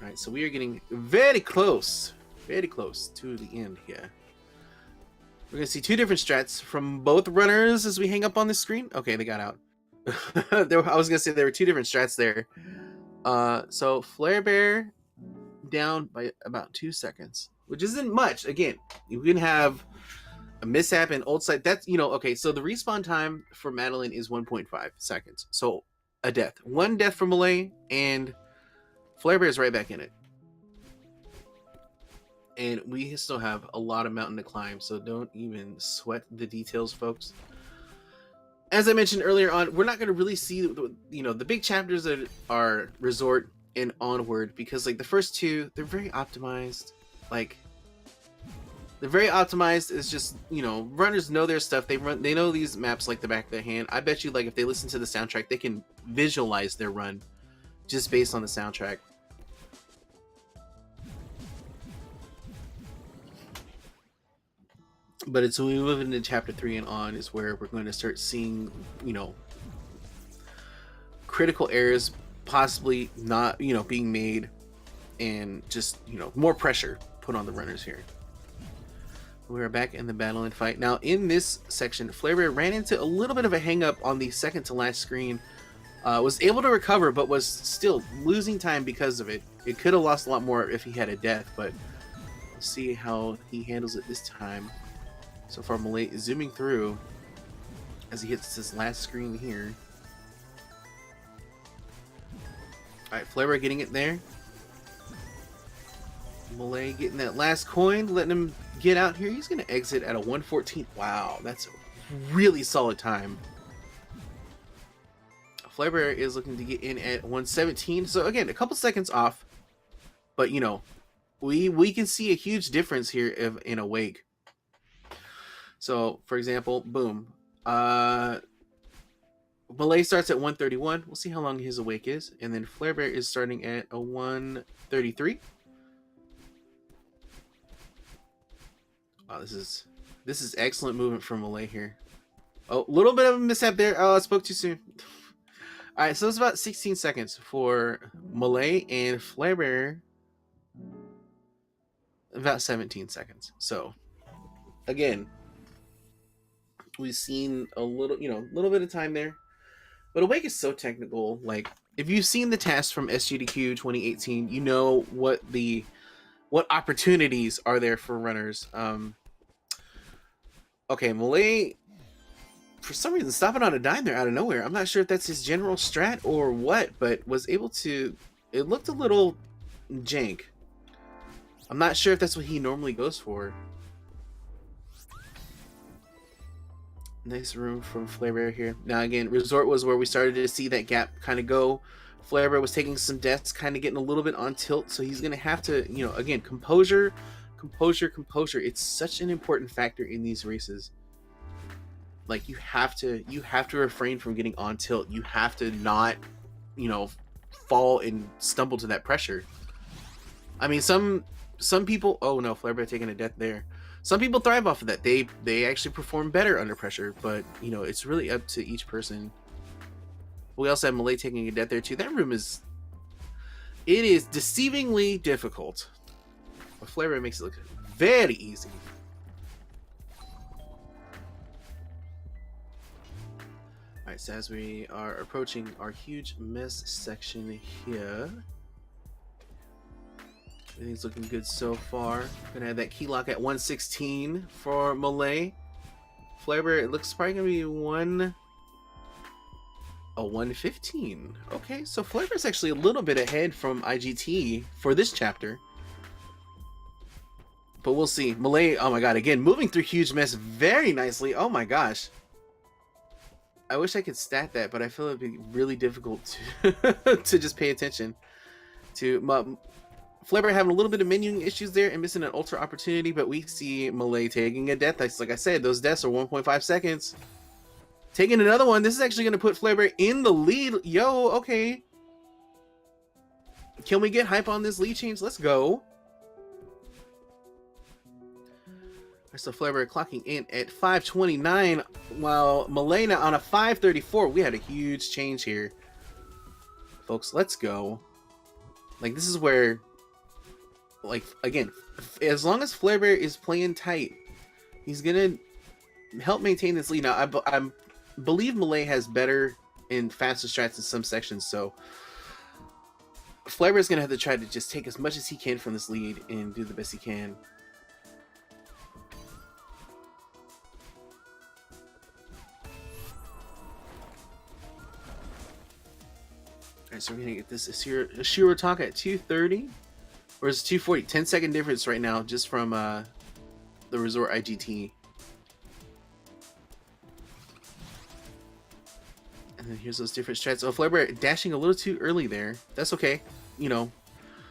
[SPEAKER 1] All right, so we are getting very close to the end here. We're gonna see two different strats from both runners as we hang up on the screen. Okay, they got out. I was gonna say there were two different strats there. So flarebear down by about 2 seconds, which isn't much. Again, you can have a mishap and old side. That's, you know, okay. So the respawn time for Madeline is 1.5 seconds. So a death, one death for Millay, and flarebear is right back in it. And we still have a lot of mountain to climb, so don't even sweat the details, folks. As I mentioned earlier on, we're not going to really see, you know, the big chapters that are Resort and Onward, because like the first two, they're very optimized. Like, they're very optimized. It's just, you know, runners know their stuff. They know these maps like the back of their hand. I bet you, like, if they listen to the soundtrack, they can visualize their run just based on the soundtrack. But it's when we move into chapter 3 and on is where we're going to start seeing, you know, critical errors possibly not, you know, being made, and just, you know, more pressure put on the runners here. We're back in the battle and fight. Now, in this section, flarebear ran into a little bit of a hang up on the second to last screen. Was able to recover, but was still losing time because of it. It could have lost a lot more if he had a death, but we'll see how he handles it this time. So far, Millay is zooming through as he hits this last screen here. Alright, flarebear getting it there. Millay getting that last coin, letting him get out here. He's going to exit at a 1:14. Wow, that's a really solid time. flarebear is looking to get in at 1:17. So again, a couple seconds off. But, you know, we can see a huge difference here in a wake. So, for example, boom. Millay starts at 1:31. We'll see how long his awake is. And then flarebear is starting at a 1:33. Wow, this is excellent movement from Millay here. Oh, a little bit of a mishap there. Oh, I spoke too soon. All right, so it's about 16 seconds for Millay, and flarebear about 17 seconds. So, again, we've seen a little, you know, a little bit of time there. But Awake is so technical. Like, if you've seen the tasks from SGDQ 2018, you know what opportunities are there for runners. Okay, Millay, for some reason, stopping on a dime there out of nowhere. I'm not sure if that's his general strat or what, but was able to. It looked a little jank. I'm not sure if that's what he normally goes for. Nice room from flarebear here. Now again, Resort was where we started to see that gap kind of go. flarebear was taking some deaths, kind of getting a little bit on tilt, so he's going to have to, you know, again, composure. It's such an important factor in these races. Like, you have to refrain from getting on tilt. You have to not, you know, fall and stumble to that pressure. I mean, some people, oh no, flarebear taking a death there. Some people thrive off of that. They actually perform better under pressure, but, you know, it's really up to each person. We also have Millay taking a death there too. That room is deceivingly difficult. But flarebear makes it look very easy. Alright, so as we are approaching our huge mess section here, everything's looking good so far. Gonna have that key lock at 1:16 for Millay. flarebear, it looks probably gonna be 1:15. Okay, so flarebear's actually a little bit ahead from IGT for this chapter. But we'll see. Millay, oh my god, again, moving through huge mess very nicely. Oh my gosh. I wish I could stat that, but I feel it'd be really difficult to, to just pay attention to. flarebear having a little bit of menuing issues there and missing an ultra opportunity, but we see Millay taking a death. Like I said, those deaths are 1.5 seconds. Taking another one. This is actually going to put flarebear in the lead. Yo, okay. Can we get hype on this lead change? Let's go. So flarebear clocking in at 5:29, while Millay now on a 5:34. We had a huge change here. folks. Let's go. Like, this is where, like, again, as long as Flarebear is playing tight, he's gonna help maintain this lead. Now, I believe Millay has better and faster strats in some sections, so Flarebear's gonna have to try to just take as much as he can from this lead and do the best he can. Alright, so we're gonna get this Ashiro talk at 2:30. Or is it 2:40? 10-second difference right now just from the Resort IGT. And then here's those different strats. Oh, Flarebear dashing a little too early there. That's okay. You know,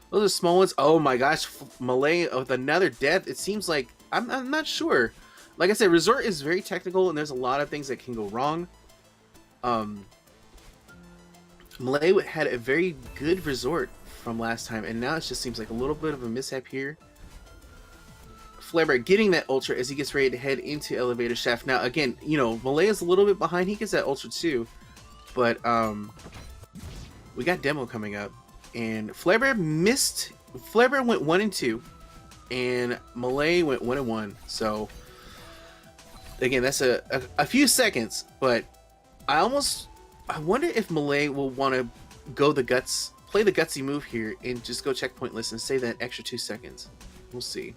[SPEAKER 1] those are small ones. Oh my gosh, Millay with another death. It seems like, I'm not sure. Like I said, Resort is very technical and there's a lot of things that can go wrong. Millay had a very good Resort from last time, and now it just seems like a little bit of a mishap here. Flarebear getting that Ultra as he gets ready to head into Elevator Shaft. Now, again, you know, Millay is a little bit behind. He gets that Ultra too, but we got Demo coming up, and Flarebear missed. Flarebear went 1 and 2, and Millay went 1 and 1. So, again, that's a few seconds, but I wonder if Millay will want to go the guts, play the gutsy move here, and just go checkpointless and save that extra 2 seconds. We'll see.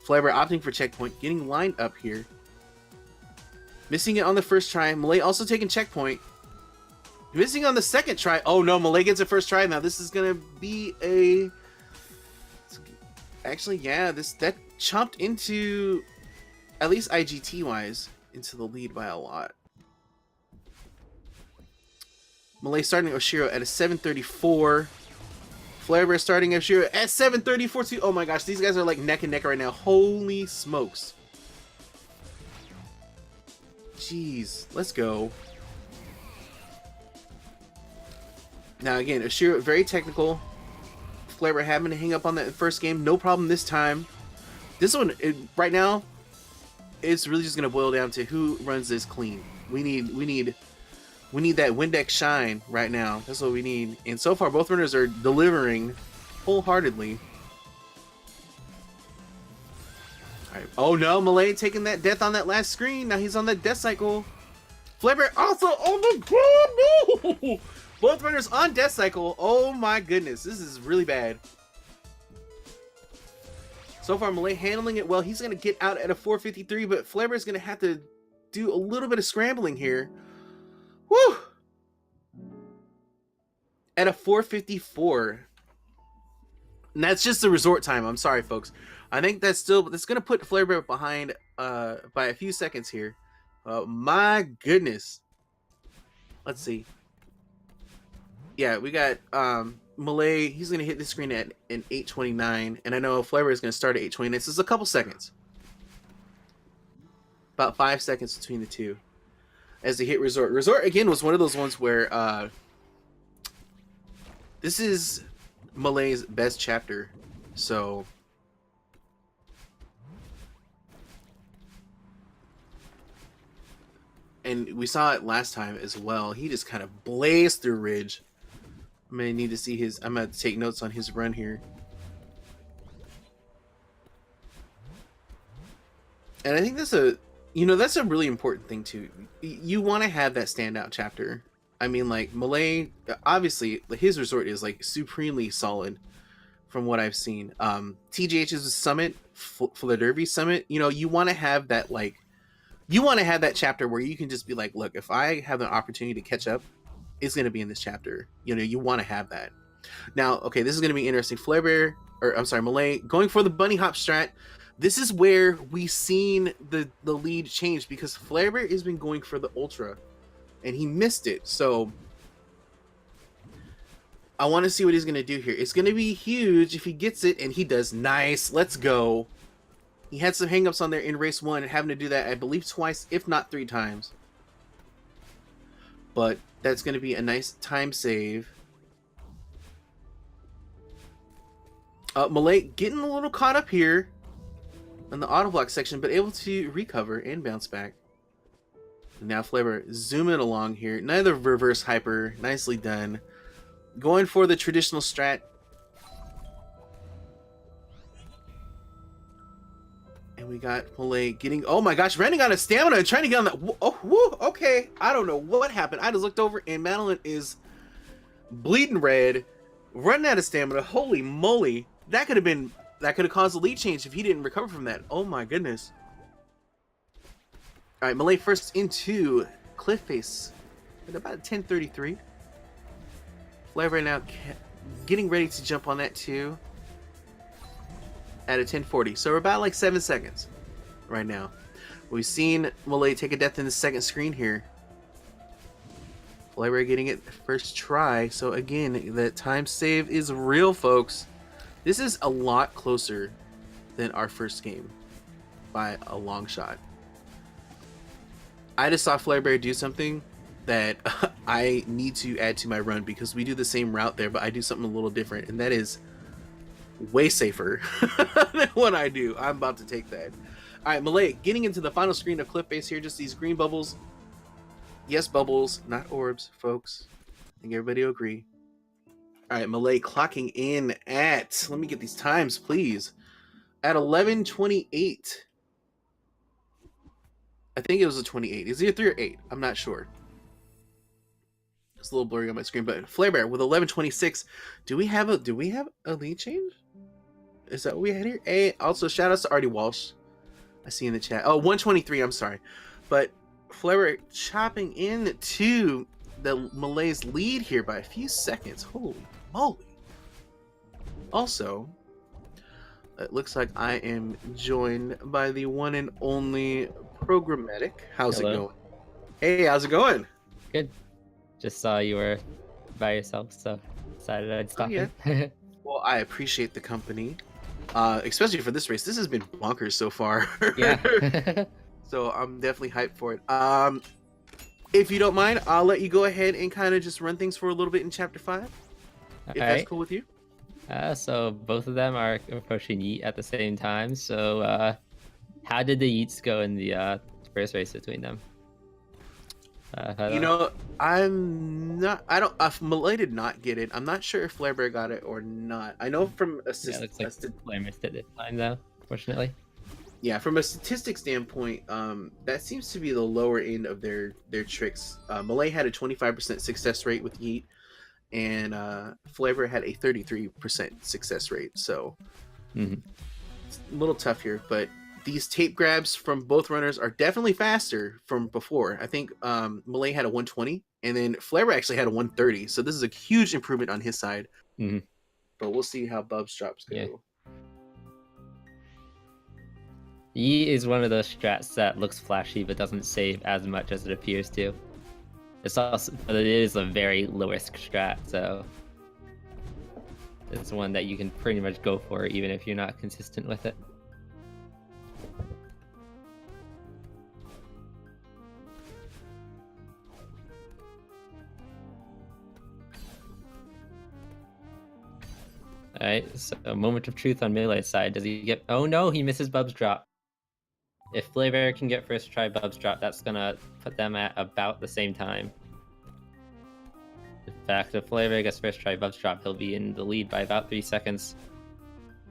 [SPEAKER 1] Flarebear opting for checkpoint, getting lined up here. Missing it on the first try. Millay also taking checkpoint. Missing on the second try. Oh no, Millay gets a first try. Now this is going to be a... Actually, yeah, that chomped into, at least IGT-wise, into the lead by a lot. Millay starting Oshiro at a 7:34. Flarebear starting Oshiro at 7:34 too. Oh my gosh, these guys are like neck and neck right now. Holy smokes. Jeez, let's go. Now again, Oshiro very technical. Flarebear having to hang up on that first game. No problem this time. This one, right now, it's really just going to boil down to who runs this clean. We need that Windex shine right now. That's what we need. And so far, both runners are delivering wholeheartedly. All right. Oh no, Millay taking that death on that last screen. Now he's on that death cycle. Flarebear also, oh my god, no! Both runners on death cycle. Oh my goodness, this is really bad. So far, Millay handling it well. He's going to get out at a 4:53, but Flarebear's going to have to do a little bit of scrambling here. Woo! At a 4:54. And that's just the resort time. I'm sorry, folks. I think that's going to put Flarebear behind by a few seconds here. My goodness. Let's see. Yeah, we got Millay. He's going to hit the screen at an 8:29. And I know Flarebear is going to start at 8:29. This is a couple seconds. About 5 seconds between the two. As they hit Resort. Resort, again, was one of those ones where this is Millay's best chapter. So... And we saw it last time as well. He just kind of blazed through Ridge. I'm going to need to see his... I'm going to take notes on his run here. And I think that's a... You know, that's a really important thing too. You want to have that standout chapter. I mean, like, Millay, obviously, his resort is, like, supremely solid from what I've seen. TGH's Summit, for the Derby Summit, you know, you want to have that, like, you want to have that chapter where you can just be like, look, if I have an opportunity to catch up, it's going to be in this chapter. You know, you want to have that. Now, okay, this is going to be interesting. Flarebear, or I'm sorry, Millay, going for the bunny hop strat. This is where we've seen the lead change because Flarebear has been going for the Ultra and he missed it. So I want to see what he's going to do here. It's going to be huge if he gets it, and he does. Nice. Let's go. He had some hangups on there in race 1 and having to do that, I believe, twice, if not 3 times. But that's going to be a nice time save. Millay getting a little caught up here on the auto block section, but able to recover and bounce back. And now Flarebear zooming along here. Another reverse hyper. Nicely done. Going for the traditional strat. And we got Millay getting... Oh my gosh, running out of stamina and trying to get on that... Oh, woo, okay. I don't know what happened. I just looked over and Madeline is bleeding red, running out of stamina. Holy moly. That could have caused a lead change if he didn't recover from that. Oh my goodness. All right, Millay first into cliff face at about 10:33. Flare right now getting ready to jump on that too at a 10:40. So we're about like 7 seconds right now. We've seen Millay take a death in the second screen here. Flare getting it first try. So again, the time save is real, folks. This is a lot closer than our first game by a long shot. I just saw Flarebear do something that I need to add to my run because we do the same route there, but I do something a little different, and that is way safer than what I do. I'm about to take that. All right, Millay getting into the final screen of cliff face here. Just these green bubbles. Yes, bubbles, not orbs, folks. I think everybody will agree. All right, Millay clocking in at, let me get these times, please, at 11:28. I think it was a 28. Is it a 3 or 8? I'm not sure. It's a little blurry on my screen, but Flarebear with 11:26. Do we have a lead change? Is that what we had here? Hey, also shout outs to Artie Walsh. I see in the chat. Oh, 123. I'm sorry, but Flarebear chopping in to the Millay's lead here by a few seconds. Holy moly! Also, it looks like I am joined by the one and only Programmatic. How's
[SPEAKER 2] Hello.
[SPEAKER 1] it going? Hey, how's it going?
[SPEAKER 2] Good. Just saw you were by yourself, so decided I'd stop
[SPEAKER 1] yeah.
[SPEAKER 2] in.
[SPEAKER 1] Well, I appreciate the company, especially for this race. This has been bonkers so far.
[SPEAKER 2] Yeah.
[SPEAKER 1] So I'm definitely hyped for it. If you don't mind, I'll let you go ahead and kind of just run things for a little bit in Chapter 5, if that's cool with you.
[SPEAKER 2] So both of them are approaching Yeet at the same time. So how did the Yeets go in the first race between them?
[SPEAKER 1] You know, I'm not. I don't. Millay did not get it. I'm not sure if Flarebear got it or not. I know from a
[SPEAKER 2] yeah, it looks like Flare missed it this time, though. Fortunately.
[SPEAKER 1] Yeah, from a statistic standpoint, that seems to be the lower end of their tricks. Millay had a 25% success rate with Yeet, and Flarebear had a 33% success rate. So it's a little tough here, but these tape grabs from both runners are definitely faster from before. I think Millay had a 120, and then Flarebear actually had a 130. So this is a huge improvement on his side. But we'll see how Bub's drops go.
[SPEAKER 2] Yeah. Yeet is one of those strats that looks flashy but doesn't save as much as it appears to. It's also, but it is a very low risk strat, so it's one that you can pretty much go for even if you're not consistent with it. Alright, so moment of truth on Millay's side. Does he get... Oh no, he misses Bub's drop. If Flarebear can get first try Bub's drop, that's gonna put them at about the same time. In fact, if Flarebear gets first try Bub's drop, he'll be in the lead by about 3 seconds.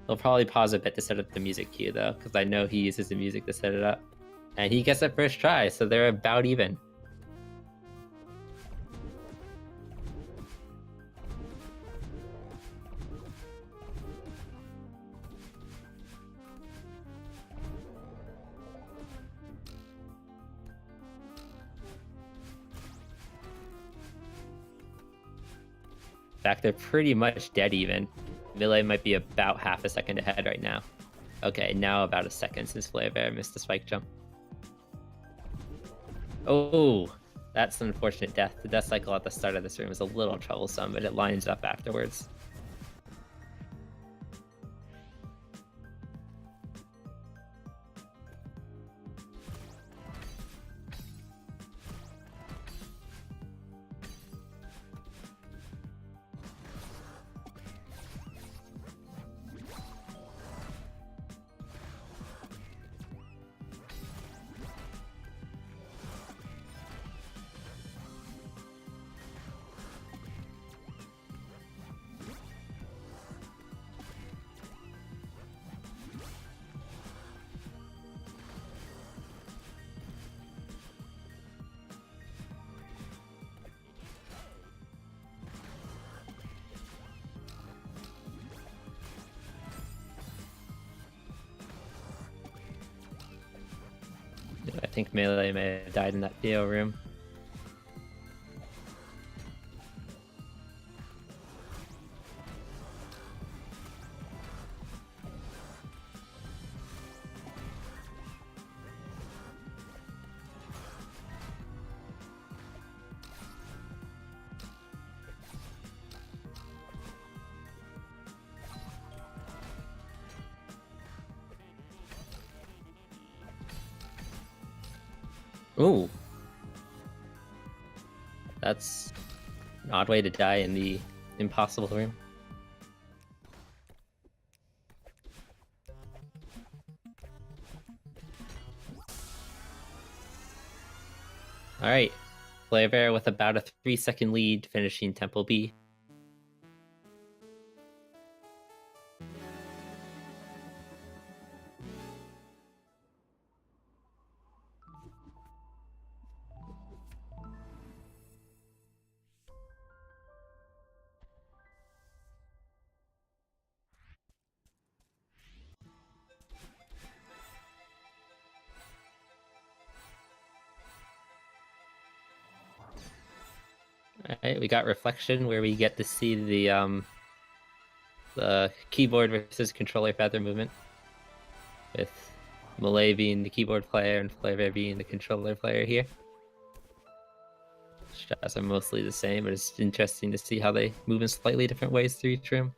[SPEAKER 2] He'll probably pause a bit to set up the music cue though, because I know he uses the music to set it up. And he gets it first try, so they're about even. In fact, they're pretty much dead even. Millay might be about half a second ahead right now. Okay, now about a second since Flarebear missed the spike jump. Oh, that's an unfortunate death. The death cycle at the start of this room is a little troublesome, but it lines up afterwards. I think Millay may have died in that PO room. Ooh. That's an odd way to die in the impossible room. Alright. Flarebear with about a 3-second lead, finishing Temple B. Alright, we got Reflection, where we get to see the keyboard versus controller feather movement, with Millay being the keyboard player and Flarebear being the controller player here. Shots are mostly the same, but it's interesting to see how they move in slightly different ways through each room.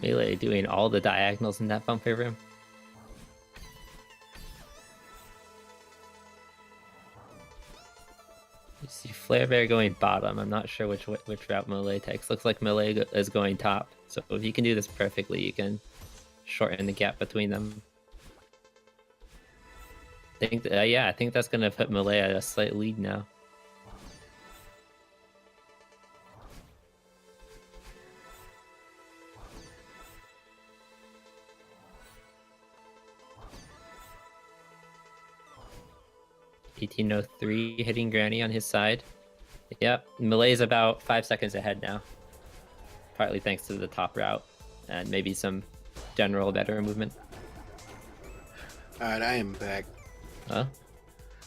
[SPEAKER 2] Millay doing all the diagonals in that bumper room. You see Flarebear going bottom. I'm not sure which route Millay takes. Looks like Millay is going top. So if you can do this perfectly, you can shorten the gap between them. I think, yeah, I think that's gonna put Millay at a slight lead now. $18.03 hitting Granny on his side. Yep, Millay's about 5 seconds ahead now. Partly thanks to the top route and maybe some general better movement.
[SPEAKER 1] Alright, I am back.
[SPEAKER 2] Huh?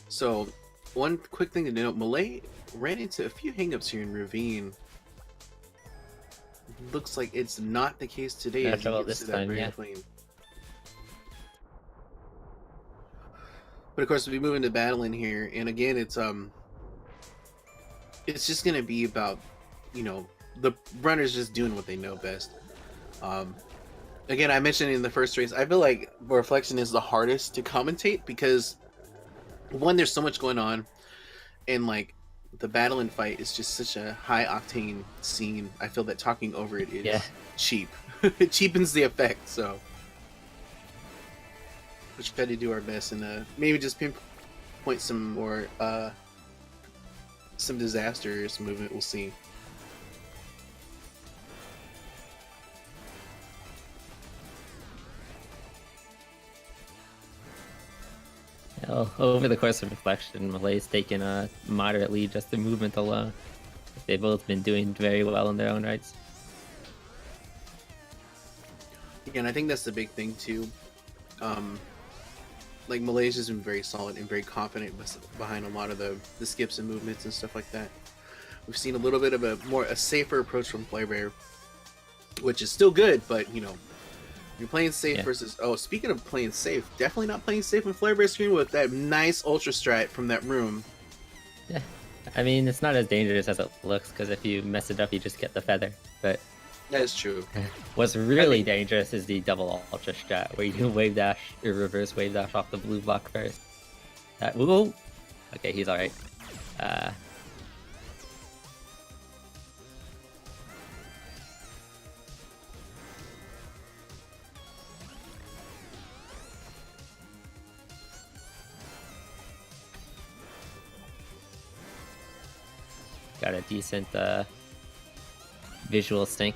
[SPEAKER 1] So, one quick thing to note, Millay ran into a few hangups here in Ravine. Looks like it's not the case today.
[SPEAKER 2] Yeah,
[SPEAKER 1] As you
[SPEAKER 2] trouble
[SPEAKER 1] get
[SPEAKER 2] this
[SPEAKER 1] to that
[SPEAKER 2] time,
[SPEAKER 1] very
[SPEAKER 2] yeah.
[SPEAKER 1] clean. But of course, we move into battle in here, and again, it's just gonna be about, you know, the runners just doing what they know best. Again, I mentioned in the first race, I feel like Reflection is the hardest to commentate because one, there's so much going on, and like the battle and fight is just such a high octane scene. I feel that talking over it is cheap. It cheapens the effect, so we try to do our best and maybe just pinpoint some more some disasters movement. We'll see.
[SPEAKER 2] Well, over the course of Reflection, Millay's taken a moderate lead just through movement alone. They've both been doing very well in their own rights.
[SPEAKER 1] Yeah, and I think that's the big thing too. like Malaysia's been very solid and very confident behind a lot of the skips and movements and stuff like that. We've seen a little bit of a safer approach from Flarebear, which is still good, but you know, you're playing safe versus. Oh, speaking of playing safe, definitely not playing safe in Flarebear's screen with that nice ultra strat from that room.
[SPEAKER 2] Yeah, I mean it's not as dangerous as it looks because if you mess it up, you just get the feather. But
[SPEAKER 1] that is true.
[SPEAKER 2] What's really dangerous is the double ultra strat where you wave dash or reverse wave dash off the blue block first. Ooh, okay, he's all right. Got a decent visual sync.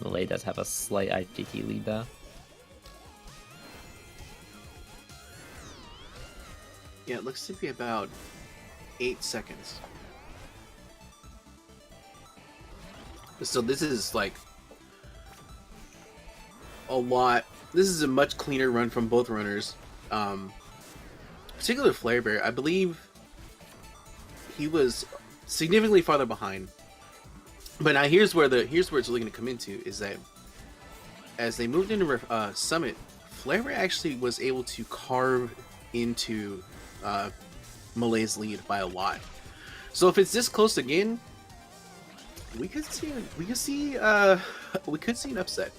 [SPEAKER 2] Millay does have a slight IGT lead though.
[SPEAKER 1] Yeah, it looks to be about 8 seconds. So this is like a lot. This is a much cleaner run from both runners. Particularly Flarebear, I believe he was significantly farther behind. But now here's where it's really going to come into is that as they moved into Summit, Flarebear actually was able to carve into Millay's lead by a lot. So if it's this close again, we could see an upset.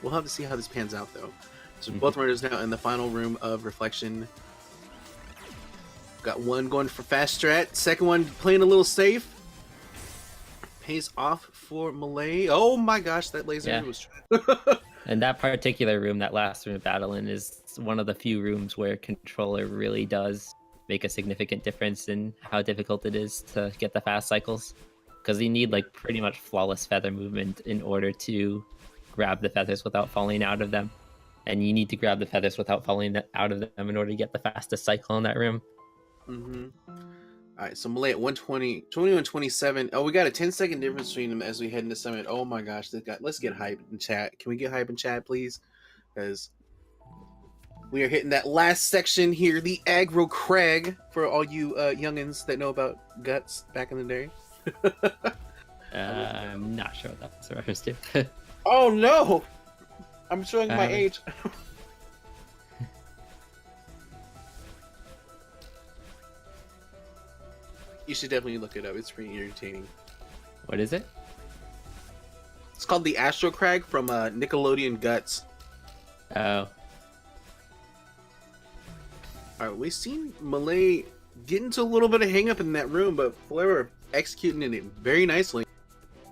[SPEAKER 1] We'll have to see how this pans out though. So both runners now in the final room of Reflection. Got one going for fast strat, second one playing a little safe. Pays off for Millay. Oh my gosh, that laser was.
[SPEAKER 2] And that particular room, that last room of battle in, is one of the few rooms where controller really does make a significant difference in how difficult it is to get the fast cycles. Because you need like pretty much flawless feather movement in order to grab the feathers without falling out of them. And you need to grab the feathers without falling out of them in order to get the fastest cycle in that room.
[SPEAKER 1] All right, so Millay at 120, 21-27. Oh, we got a 10-second difference between them as we head into Summit. Oh my gosh, let's get hype in chat. Can we get hype in chat, please? Because we are hitting that last section here, the aggro crag, for all you youngins that know about guts back in the day.
[SPEAKER 2] I'm not sure what that's a reference to.
[SPEAKER 1] Oh no! I'm showing my age. You should definitely look it up. It's pretty entertaining.
[SPEAKER 2] What is it?
[SPEAKER 1] It's called the Astro Crag from Nickelodeon Guts.
[SPEAKER 2] Oh.
[SPEAKER 1] Alright, we've seen Millay get into a little bit of hang up in that room, but Flarebear executing it very nicely.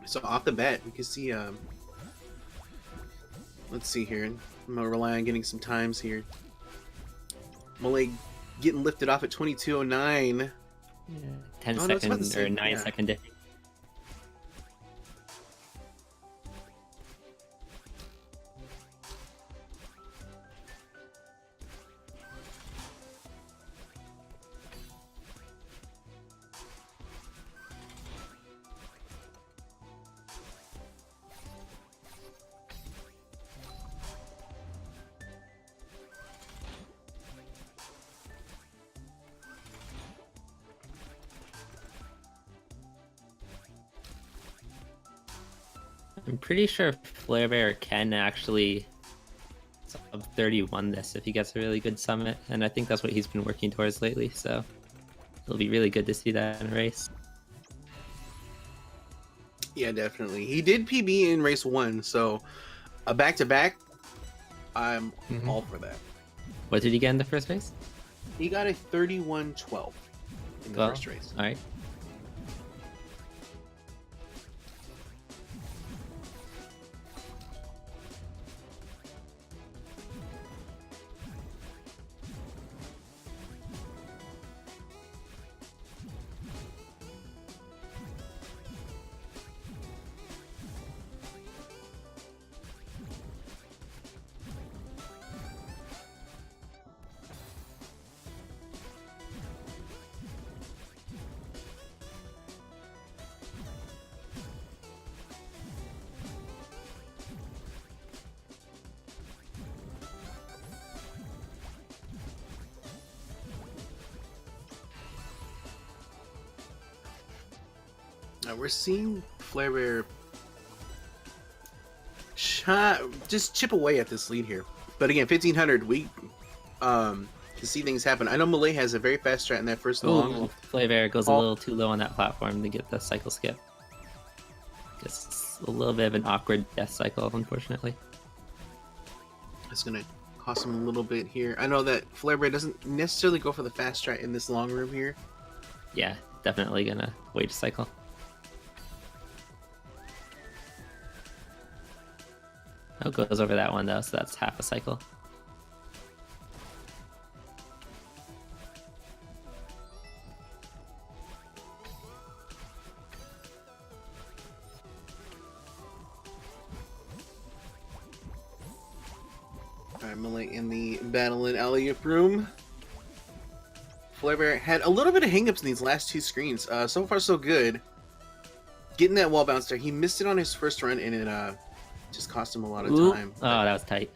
[SPEAKER 1] So off the bat, we can see let's see here. I'm gonna rely on getting some times here. Millay getting lifted off at 22:09.
[SPEAKER 2] 10 seconds or 9-second difference. I'm pretty sure Flarebear can actually sub 31 this if he gets a really good summit, and I think that's what he's been working towards lately, so it'll be really good to see that in a race.
[SPEAKER 1] Yeah, definitely. He did PB in race 1, so a back-to-back, I'm all for that.
[SPEAKER 2] What did he get in the first race?
[SPEAKER 1] He got a 31-12 in the first race.
[SPEAKER 2] Alright.
[SPEAKER 1] Now we're seeing Flarebear just chip away at this lead here. But again, 1500, we can see things happen. I know Millay has a very fast strat in that first long.
[SPEAKER 2] Flarebear goes a little too low on that platform to get the cycle skip. Just a little bit of an awkward death cycle, unfortunately.
[SPEAKER 1] It's gonna cost him a little bit here. I know that Flarebear doesn't necessarily go for the fast strat in this long room here.
[SPEAKER 2] Yeah, definitely gonna wait a cycle. Oh, goes over that one though, so that's half a cycle.
[SPEAKER 1] Alright, Millay in the battle in alley-oop room. Flarebear had a little bit of hangups in these last two screens. So far, so good. Getting that wall bounce there. He missed it on his first run, and it just cost him a lot of time.
[SPEAKER 2] Oh, that was tight.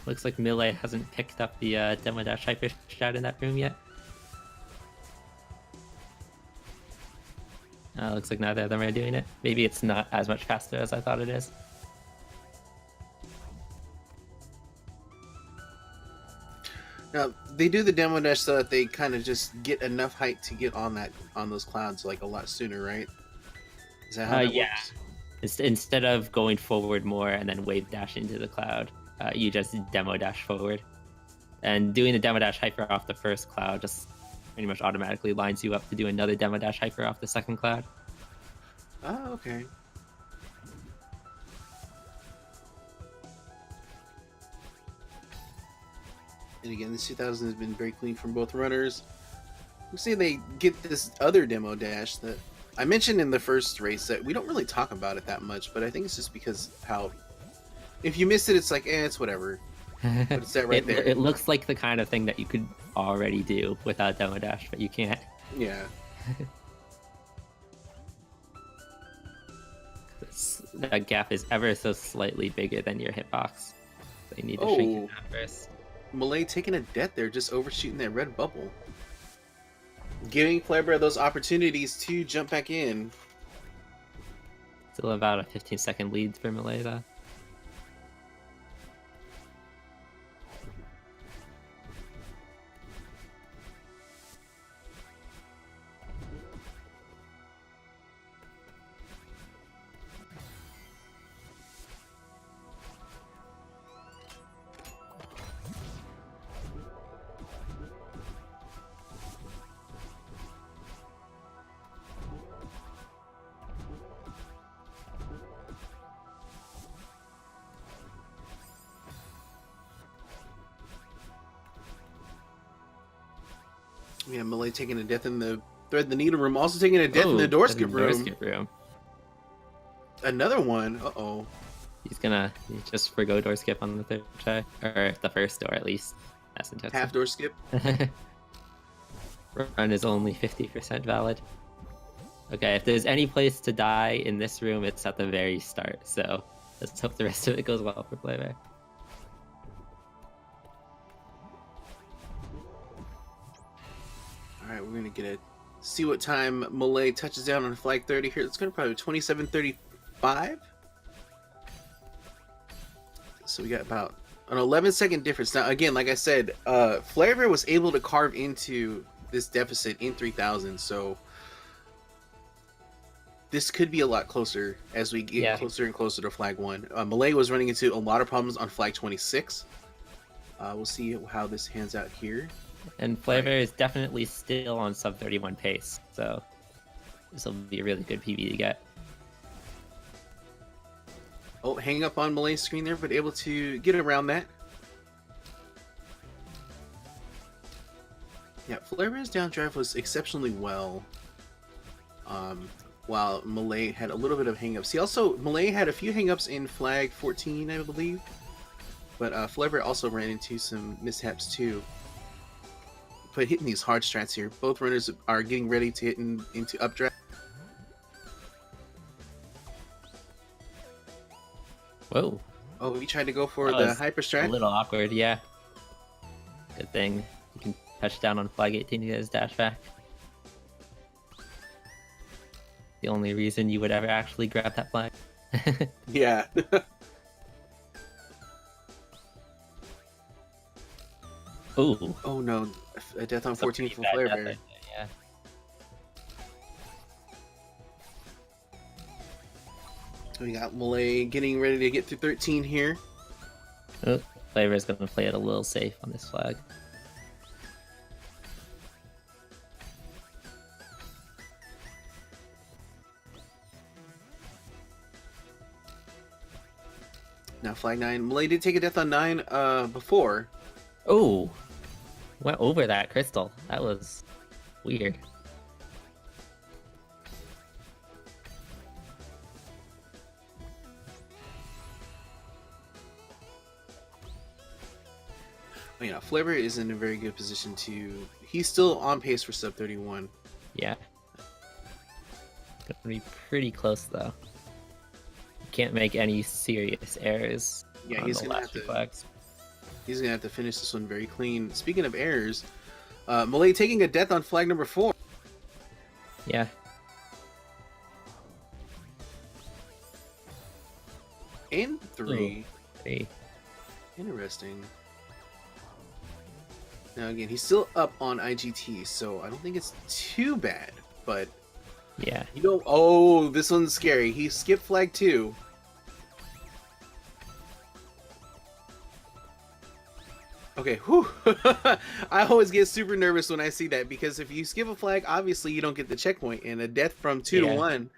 [SPEAKER 2] Looks like Millay hasn't picked up the demo dash hyper strat in that room yet. Looks like neither of them are doing it. Maybe it's not as much faster as I thought it is.
[SPEAKER 1] Now they do the demo dash so that they kind of just get enough height to get on those clouds like a lot sooner, right? Is that how that works?
[SPEAKER 2] Instead of going forward more and then wave dashing to the cloud, you just demo dash forward. And doing the demo dash hyper off the first cloud just pretty much automatically lines you up to do another demo dash hyper off the second cloud.
[SPEAKER 1] Oh, okay. And again, this 2000 has been very clean from both runners. We see they get this other demo dash that I mentioned in the first race that we don't really talk about it that much, but I think it's just because how if you miss it, it's like, it's whatever. But it's that right there.
[SPEAKER 2] It looks like the kind of thing that you could already do without demo dash, but you can't.
[SPEAKER 1] Yeah.
[SPEAKER 2] That gap is ever so slightly bigger than your hitbox. So you need to shrink it down first.
[SPEAKER 1] Millay taking a death there, just overshooting that red bubble. Giving Flarebear those opportunities to jump back in.
[SPEAKER 2] Still about a 15-second lead for Millay though.
[SPEAKER 1] Yeah, Millay taking a death in the thread the needle room, also taking a death in the door skip room. Another one. Uh-oh.
[SPEAKER 2] He's gonna just forgo door skip on the third try, or the first door at least. That's intense.
[SPEAKER 1] Half door skip.
[SPEAKER 2] Run is only 50% valid. Okay, if there's any place to die in this room, it's at the very start. So let's hope the rest of it goes well for Flarebear.
[SPEAKER 1] All right, we're gonna see what time Millay touches down on flag 30 here. It's gonna probably 27:35. So we got about an 11-second difference. Now, again, like I said, Flarebear was able to carve into this deficit in 3000. So this could be a lot closer as we get closer and closer to flag 1. Millay was running into a lot of problems on flag 26. We'll see how this hands out here.
[SPEAKER 2] And Flarebear is definitely still on sub 31 pace, so this will be a really good PB to get.
[SPEAKER 1] Oh, hanging up on Millay's screen there, but able to get around that. Yeah, Flarebear's down drive was exceptionally well. While Millay had a little bit of hangups. Millay had a few hangups in flag 14, I believe. But Flarebear also ran into some mishaps too. But hitting these hard strats here. Both runners are getting ready to hit into updraft.
[SPEAKER 2] Whoa.
[SPEAKER 1] Oh, he tried to go for the hyper strat.
[SPEAKER 2] A little awkward, yeah. Good thing you can touch down on flag 18 to get his dash back. The only reason you would ever actually grab that flag.
[SPEAKER 1] Yeah.
[SPEAKER 2] Ooh.
[SPEAKER 1] Oh no, a death on
[SPEAKER 2] That's a
[SPEAKER 1] 14
[SPEAKER 2] pretty
[SPEAKER 1] from
[SPEAKER 2] bad
[SPEAKER 1] Flare
[SPEAKER 2] death
[SPEAKER 1] Bear.
[SPEAKER 2] right there, yeah.
[SPEAKER 1] We got Millay getting ready to get through 13 here.
[SPEAKER 2] Oh, Flavor is going to play it a little safe on this flag.
[SPEAKER 1] Now flag 9. Millay did take a death on 9 before.
[SPEAKER 2] Oh, went over that crystal. That was weird.
[SPEAKER 1] Oh, yeah, Flavor is in a very good position to... He's still on pace for sub 31.
[SPEAKER 2] Yeah. Gonna be pretty close though. Can't make any serious errors
[SPEAKER 1] Yeah,
[SPEAKER 2] on
[SPEAKER 1] he's
[SPEAKER 2] the
[SPEAKER 1] gonna
[SPEAKER 2] last
[SPEAKER 1] have
[SPEAKER 2] few
[SPEAKER 1] to.
[SPEAKER 2] flags.
[SPEAKER 1] He's gonna have to finish this one very clean. Speaking of errors, Millay taking a death on flag number 4.
[SPEAKER 2] Yeah.
[SPEAKER 1] And 3.
[SPEAKER 2] Ooh, 3.
[SPEAKER 1] Interesting. Now again, he's still up on IGT, so I don't think it's too bad. But
[SPEAKER 2] Yeah.
[SPEAKER 1] you know, oh, this one's scary. He skipped flag 2. Okay, whew. I always get super nervous when I see that, because if you skip a flag, obviously you don't get the checkpoint, and a death from 2 to 1,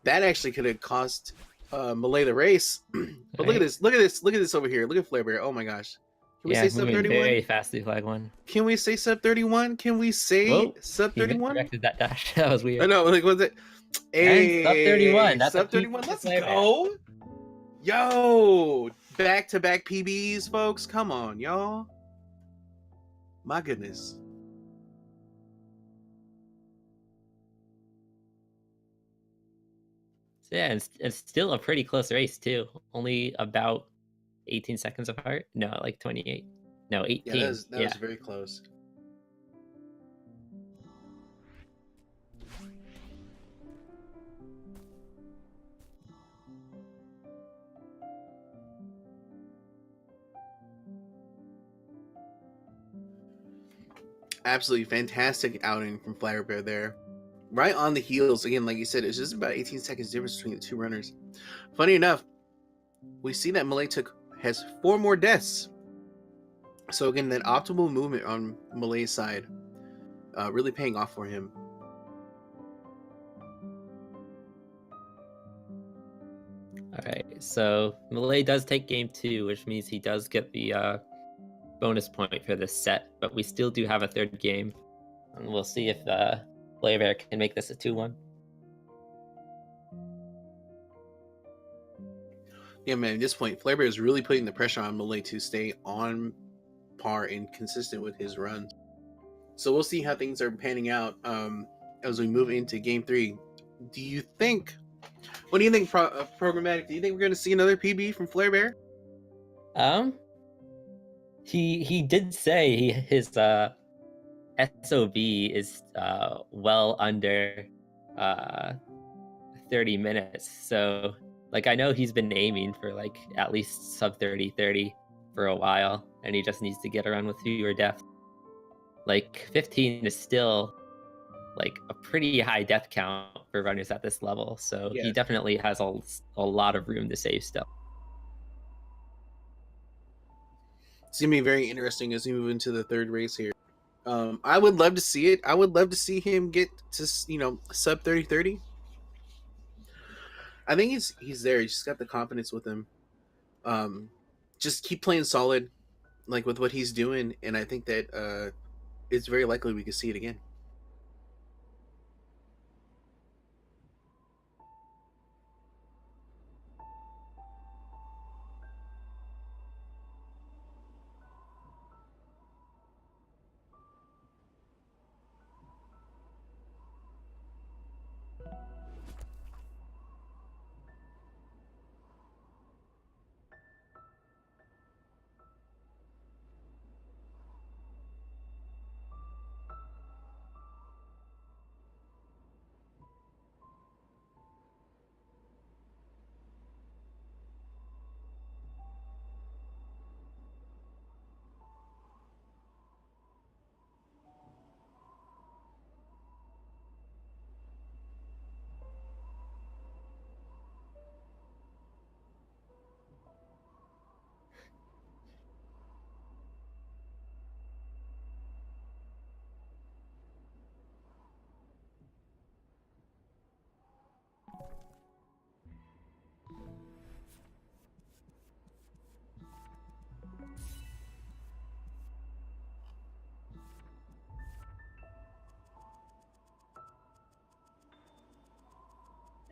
[SPEAKER 1] that actually could have cost Millay the race. But look at this, look at this, look at this over here. Look at Flare Bear. Oh my gosh. Can we say sub 31?
[SPEAKER 2] Very fast through flag 1.
[SPEAKER 1] Can we say sub 31? Can we say
[SPEAKER 2] Whoa,
[SPEAKER 1] sub 31?
[SPEAKER 2] Directed that dash. That was weird.
[SPEAKER 1] I know, like, what's it?
[SPEAKER 2] And sub 31. That's
[SPEAKER 1] sub
[SPEAKER 2] a
[SPEAKER 1] 31.
[SPEAKER 2] PB
[SPEAKER 1] Let's
[SPEAKER 2] Flare Bear.
[SPEAKER 1] go. Yo, back-to-back PBs, folks. Come on, y'all. My goodness.
[SPEAKER 2] Yeah, and it's still a pretty close race too. Only about 18 seconds apart. No, like 28. No, 18.
[SPEAKER 1] Yeah, that was very close. Absolutely fantastic outing from Flare Bear there. Right on the heels, again, like you said, it's just about 18 seconds difference between the two runners. Funny enough, we see that Millay has 4 more deaths. So again, that optimal movement on Millay's side really paying off for him.
[SPEAKER 2] Alright, so Millay does take game 2, which means he does get the bonus point for this set, but we still do have a third game. And we'll see if Flavor can make this a 2-1.
[SPEAKER 1] Yeah, man, at this point, Flare Bear is really putting the pressure on Millay to stay on par and consistent with his runs. So we'll see how things are panning out as we move into game 3. Do you think... What do you think, Programmatic? Do you think we're going to see another PB from Flare Bear?
[SPEAKER 2] He did say his SOB is well under 30 minutes. So like, I know he's been aiming for like at least sub 30 for a while, and he just needs to get around with fewer deaths. Like 15 is still like a pretty high death count for runners at this level, so
[SPEAKER 1] Yeah.
[SPEAKER 2] he definitely has a lot of room to save still.
[SPEAKER 1] It's gonna be very interesting as we move into the third race here. I would love to see it. I would love to see him get to, you know, sub 30. I think he's there. He's just got the confidence with him. Just keep playing solid, like with what he's doing, and I think that it's very likely we could see it again.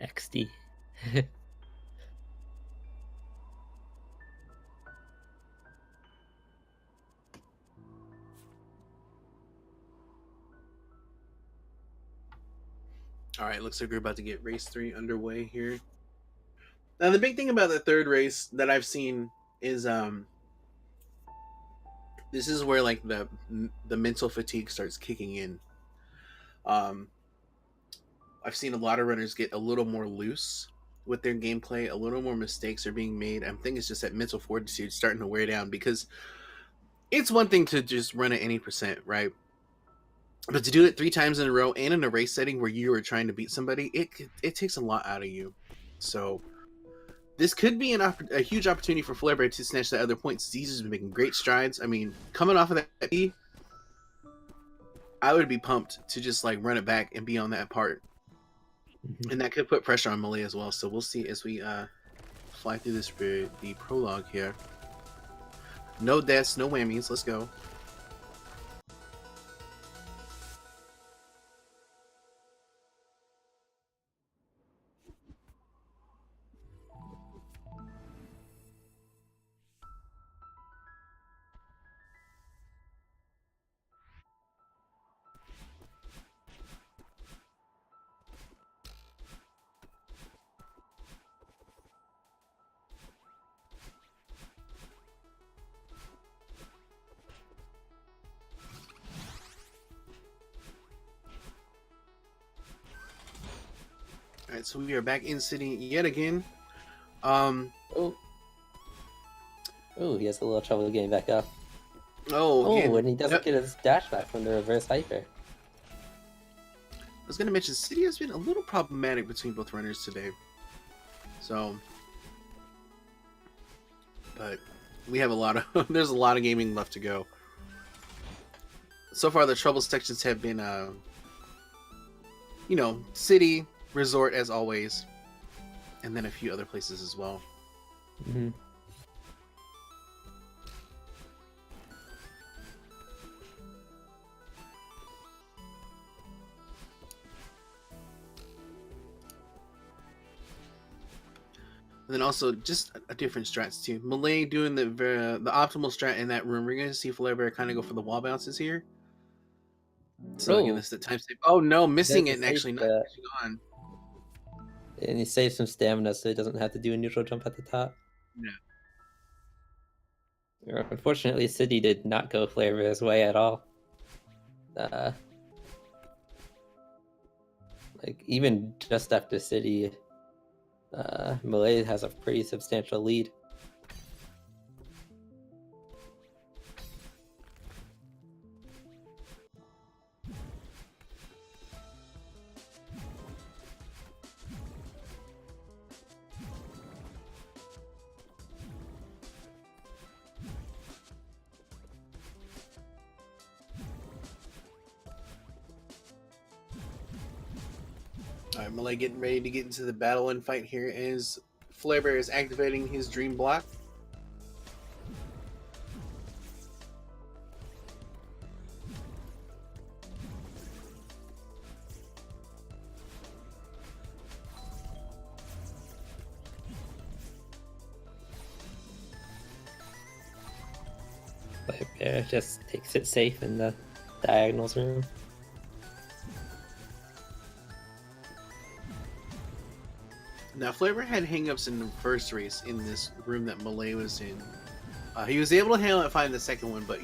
[SPEAKER 2] XD.
[SPEAKER 1] All right, looks like we're about to get race 3 underway here. Now, the big thing about the third race that I've seen is this is where like the mental fatigue starts kicking in. Um, I've seen a lot of runners get a little more loose with their gameplay. A little more mistakes are being made. I think it's just that mental fortitude starting to wear down, because it's one thing to just run at any percent, right? But to do it 3 times in a row and in a race setting where you are trying to beat somebody, it takes a lot out of you. So this could be a huge opportunity for Flarebear to snatch that other point. Caesar's been making great strides. I mean, coming off of that P, I would be pumped to just like run it back and be on that part. And that could put pressure on Millay as well. So we'll see as we fly through the prologue here. No deaths, no whammies. Let's go. All right, so we are back in city yet again.
[SPEAKER 2] Oh, he has a little trouble getting back up.
[SPEAKER 1] Again.
[SPEAKER 2] And he doesn't get his dash back from the reverse hyper.
[SPEAKER 1] I was going to mention, city has been a little problematic between both runners today. So, but we have a lot of there's a lot of gaming left to go. So far, the trouble sections have been, city, resort as always, and then a few other places as well.
[SPEAKER 2] Mm-hmm.
[SPEAKER 1] And then also just a different strats too. Millay doing the optimal strat in that room. We're going to see Flarebear kind of go for the wall bounces here. So again, this is the time save. Oh no, missing it and actually not catching on.
[SPEAKER 2] And he saves some stamina so he doesn't have to do a neutral jump at the top.
[SPEAKER 1] Yeah.
[SPEAKER 2] Unfortunately, City did not go Flarebear's way at all. Like even just after City, Millay has a pretty substantial lead.
[SPEAKER 1] All right, Millay getting ready to get into the battle and fight here as Flarebear is activating his dream block.
[SPEAKER 2] Flarebear just takes it safe in the diagonals room.
[SPEAKER 1] Now, Flarebear had hangups in the first race in this room that Millay was in. He was able to handle it fine in the second one, but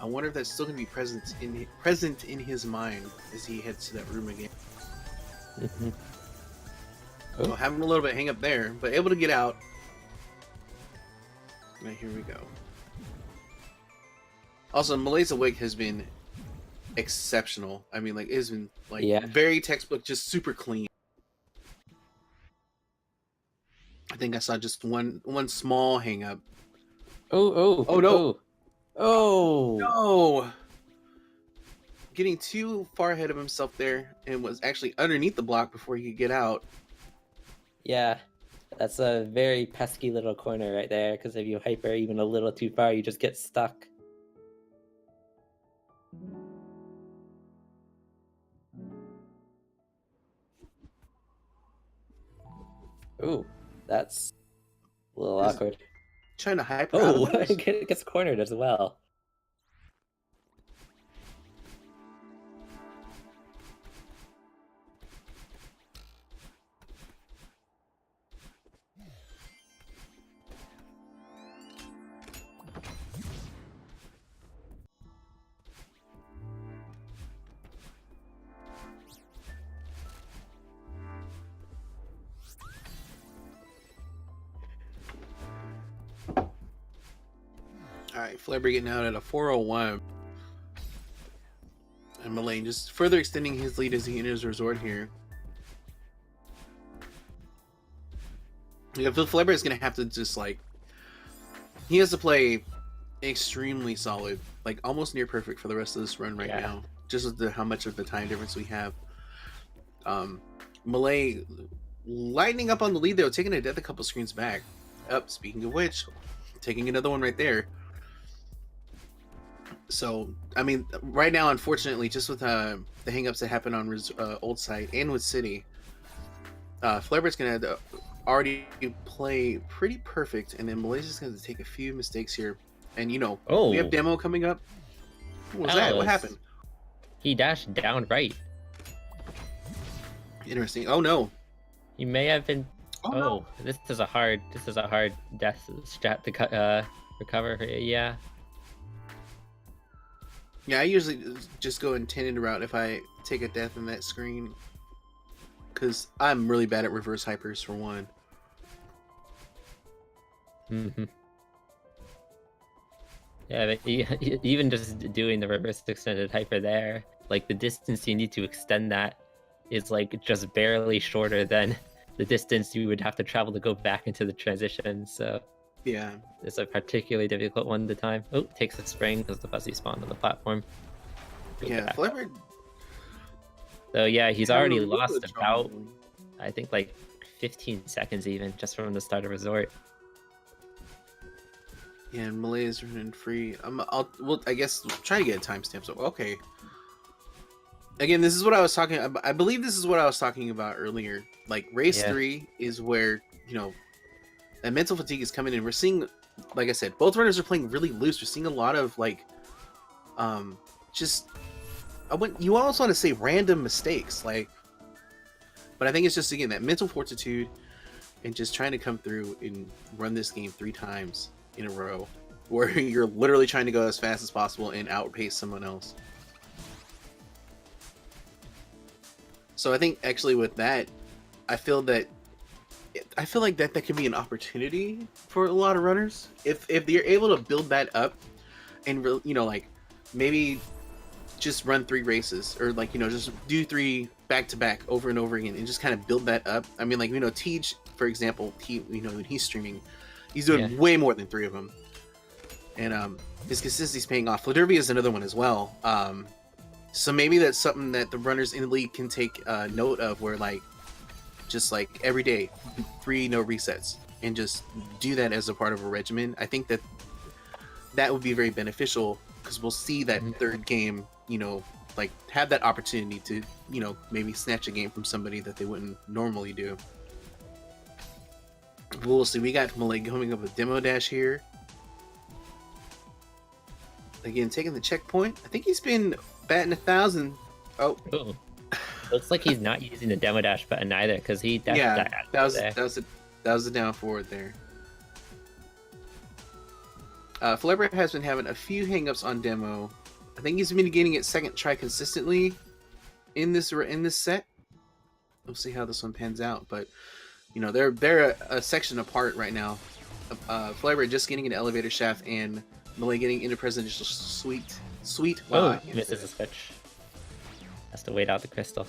[SPEAKER 1] I wonder if that's still going to be present in his mind as he heads to that room again.
[SPEAKER 2] Mm-hmm.
[SPEAKER 1] So having a little bit of hang up there, but able to get out. Right, here we go. Also, Millay's awake has been exceptional. I mean, like, it's been very textbook, just super clean. I think I saw just one small hang up.
[SPEAKER 2] No!
[SPEAKER 1] No! Getting too far ahead of himself there, and was actually underneath the block before he could get out.
[SPEAKER 2] Yeah, that's a very pesky little corner right there, because if you hyper even a little too far, you just get stuck. Ooh, that's a little
[SPEAKER 1] Is
[SPEAKER 2] awkward.
[SPEAKER 1] trying to hyper out of
[SPEAKER 2] Oh,
[SPEAKER 1] those?
[SPEAKER 2] it gets cornered as well.
[SPEAKER 1] Alright, Flarebear getting out at a 401. And Millay just further extending his lead as he enters resort here. Yeah, Flarebear is going to have to just like... He has to play extremely solid. Like almost near perfect for the rest of this run right now. Just with how much of the time difference we have. Millay lightening up on the lead though, taking a death a couple screens back. Speaking of which, taking another one right there. So, I mean, right now, unfortunately, just with the hangups that happen on Old Site and with City, Flarebear's going to already play pretty perfect, and then Malaysia's going to take a few mistakes here. And, you know, we have demo coming up. What was that? What happened?
[SPEAKER 2] He dashed down right.
[SPEAKER 1] Interesting. Oh, no.
[SPEAKER 2] He may have been...
[SPEAKER 1] Oh, no.
[SPEAKER 2] This is a hard death strat to recover. Yeah.
[SPEAKER 1] Yeah, I usually just go intended route if I take a death in that screen. Because I'm really bad at reverse hypers, for one.
[SPEAKER 2] Yeah, but even just doing the reverse extended hyper there, like the distance you need to extend that is like just barely shorter than the distance you would have to travel to go back into the transition, so...
[SPEAKER 1] Yeah.
[SPEAKER 2] It's a particularly difficult one to time. Oh, takes a spring because the fuzzy spawned on the platform.
[SPEAKER 1] Yeah, Flarebear...
[SPEAKER 2] So yeah, he's already lost about, I think, like 15 seconds even, just from the start of Resort.
[SPEAKER 1] Yeah, and Millay is running free. I guess try to get a timestamp. So okay. Again, this is what I was talking. I believe this is what I was talking about earlier. Like race 3 is where, you know, that mental fatigue is coming in. We're seeing, like I said, both runners are playing really loose. We're seeing a lot of like, just you almost want to say random mistakes, like, but I think it's just again that mental fortitude and just trying to come through and run this game 3 times in a row, where you're literally trying to go as fast as possible and outpace someone else. So I think actually with that, I feel like that could be an opportunity for a lot of runners if they're able to build that up and, you know, like maybe just run 3 races, or like, you know, just do 3 back to back over and over again and just kind of build that up. I mean, like, you know, Tej, for example, you know, when he's streaming, he's doing way more than 3 of them, and his consistency's paying off. Flarebear is another one as well. So maybe that's something that the runners in the league can take note of, where like just like every day 3 no resets and just do that as a part of a regimen. I think that would be very beneficial, because we'll see that third game, you know, like have that opportunity to, you know, maybe snatch a game from somebody that they wouldn't normally do. We'll see. We got Millay coming up with demo dash here. Again, taking the checkpoint. I think he's been batting 1,000. Oh.
[SPEAKER 2] Ooh. Looks like he's not using the demo dash button either, because he
[SPEAKER 1] that was the down forward there. Flarebear has been having a few hangups on demo. I think he's been getting it second try consistently in this set. We'll see how this one pans out, but you know, they're a section apart right now. Flarebear just getting an elevator shaft and Millay getting into presidential suite.
[SPEAKER 2] Wow, misses a switch. Has to wait out the crystal.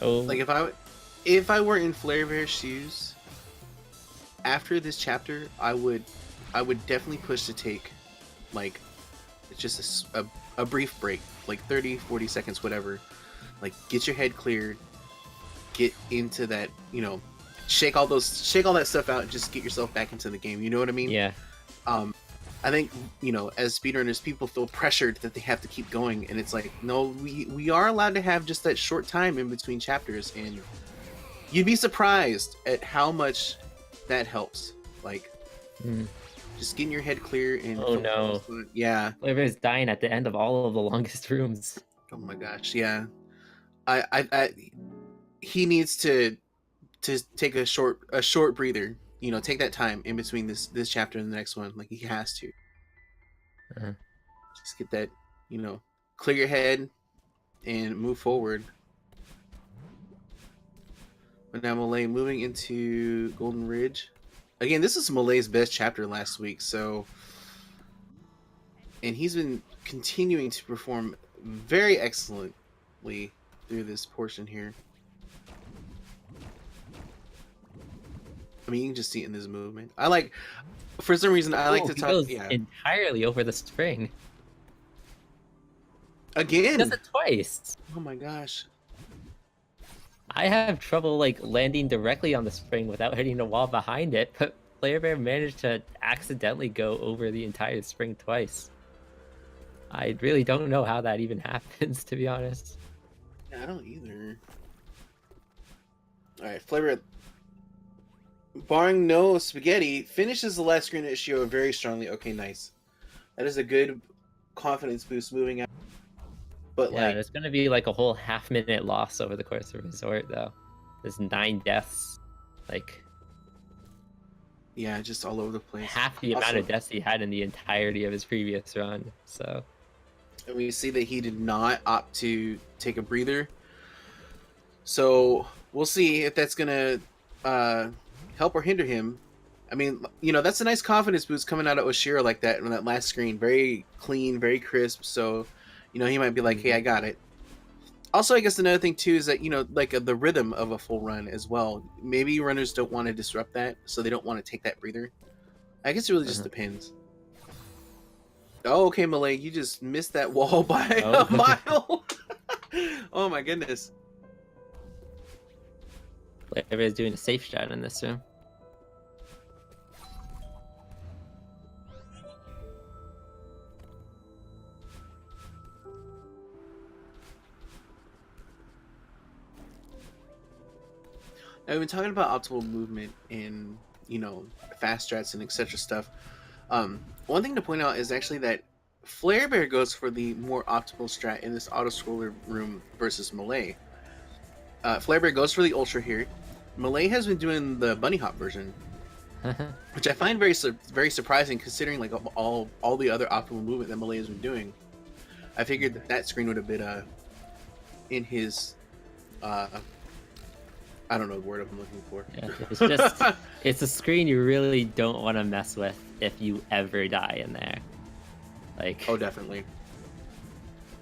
[SPEAKER 2] Oh,
[SPEAKER 1] like if I were in Flarebear's shoes after this chapter, I would definitely push to take like just a brief break, like 30-40 seconds, whatever. Like get your head cleared, get into that, you know, shake all that stuff out and just get yourself back into the game. You know what I mean?
[SPEAKER 2] Yeah.
[SPEAKER 1] I I think, you know, as speedrunners, people feel pressured that they have to keep going, and it's like, no, we are allowed to have just that short time in between chapters, and you'd be surprised at how much that helps. Like, just getting your head clear and
[SPEAKER 2] Oh no.
[SPEAKER 1] yeah.
[SPEAKER 2] Flarebear is dying at the end of all of the longest rooms.
[SPEAKER 1] Oh my gosh, yeah. I he needs to take a short breather. You know, take that time in between this chapter and the next one. Like, he has to just get that, you know, clear your head and move forward. But now Millay moving into Golden Ridge. Again, this is Millay's best chapter last week, so, and he's been continuing to perform very excellently through this portion here. I mean, you can just see it in his movement. I like, for some reason, I like to talk.
[SPEAKER 2] Goes
[SPEAKER 1] yeah,
[SPEAKER 2] entirely over the spring.
[SPEAKER 1] Again.
[SPEAKER 2] He does it twice.
[SPEAKER 1] Oh my gosh.
[SPEAKER 2] I have trouble like landing directly on the spring without hitting the wall behind it, but Flarebear managed to accidentally go over the entire spring twice. I really don't know how that even happens, to be honest.
[SPEAKER 1] Yeah, I don't either. Alright, Flarebear, barring no spaghetti, finishes the last screen at Shio very strongly. Okay, nice. That is a good confidence boost moving out. But
[SPEAKER 2] yeah,
[SPEAKER 1] like,
[SPEAKER 2] there's gonna be like a whole half-minute loss over the course of Resort, though. There's 9 deaths. Like,
[SPEAKER 1] yeah, just all over the place.
[SPEAKER 2] half the amount of deaths he had in the entirety of his previous run, so...
[SPEAKER 1] And we see that he did not opt to take a breather. So, we'll see if that's gonna help or hinder him. I mean, you know, that's a nice confidence boost coming out of Oshiro like that on that last screen. Very clean, very crisp, so... You know, he might be like, hey, I got it. Also, I guess another thing, too, is that, you know, like the rhythm of a full run as well. Maybe runners don't want to disrupt that, so they don't want to take that breather. I guess it really just depends. Oh, okay, Millay, you just missed that wall by a mile. Oh, my goodness.
[SPEAKER 2] Everybody's doing a safe shot in this room.
[SPEAKER 1] Now, we've been talking about optimal movement and, you know, fast strats and etc. stuff. One thing to point out is actually that Flarebear goes for the more optimal strat in this auto-scroller room versus Millay. Flarebear goes for the Ultra here. Millay has been doing the bunny hop version, which I find very surprising considering like all the other optimal movement that Millay has been doing. I figured that screen would have been in his I don't know the word I'm looking for.
[SPEAKER 2] Yeah, it's just it's a screen you really don't want to mess with if you ever die in there. Like,
[SPEAKER 1] oh, definitely.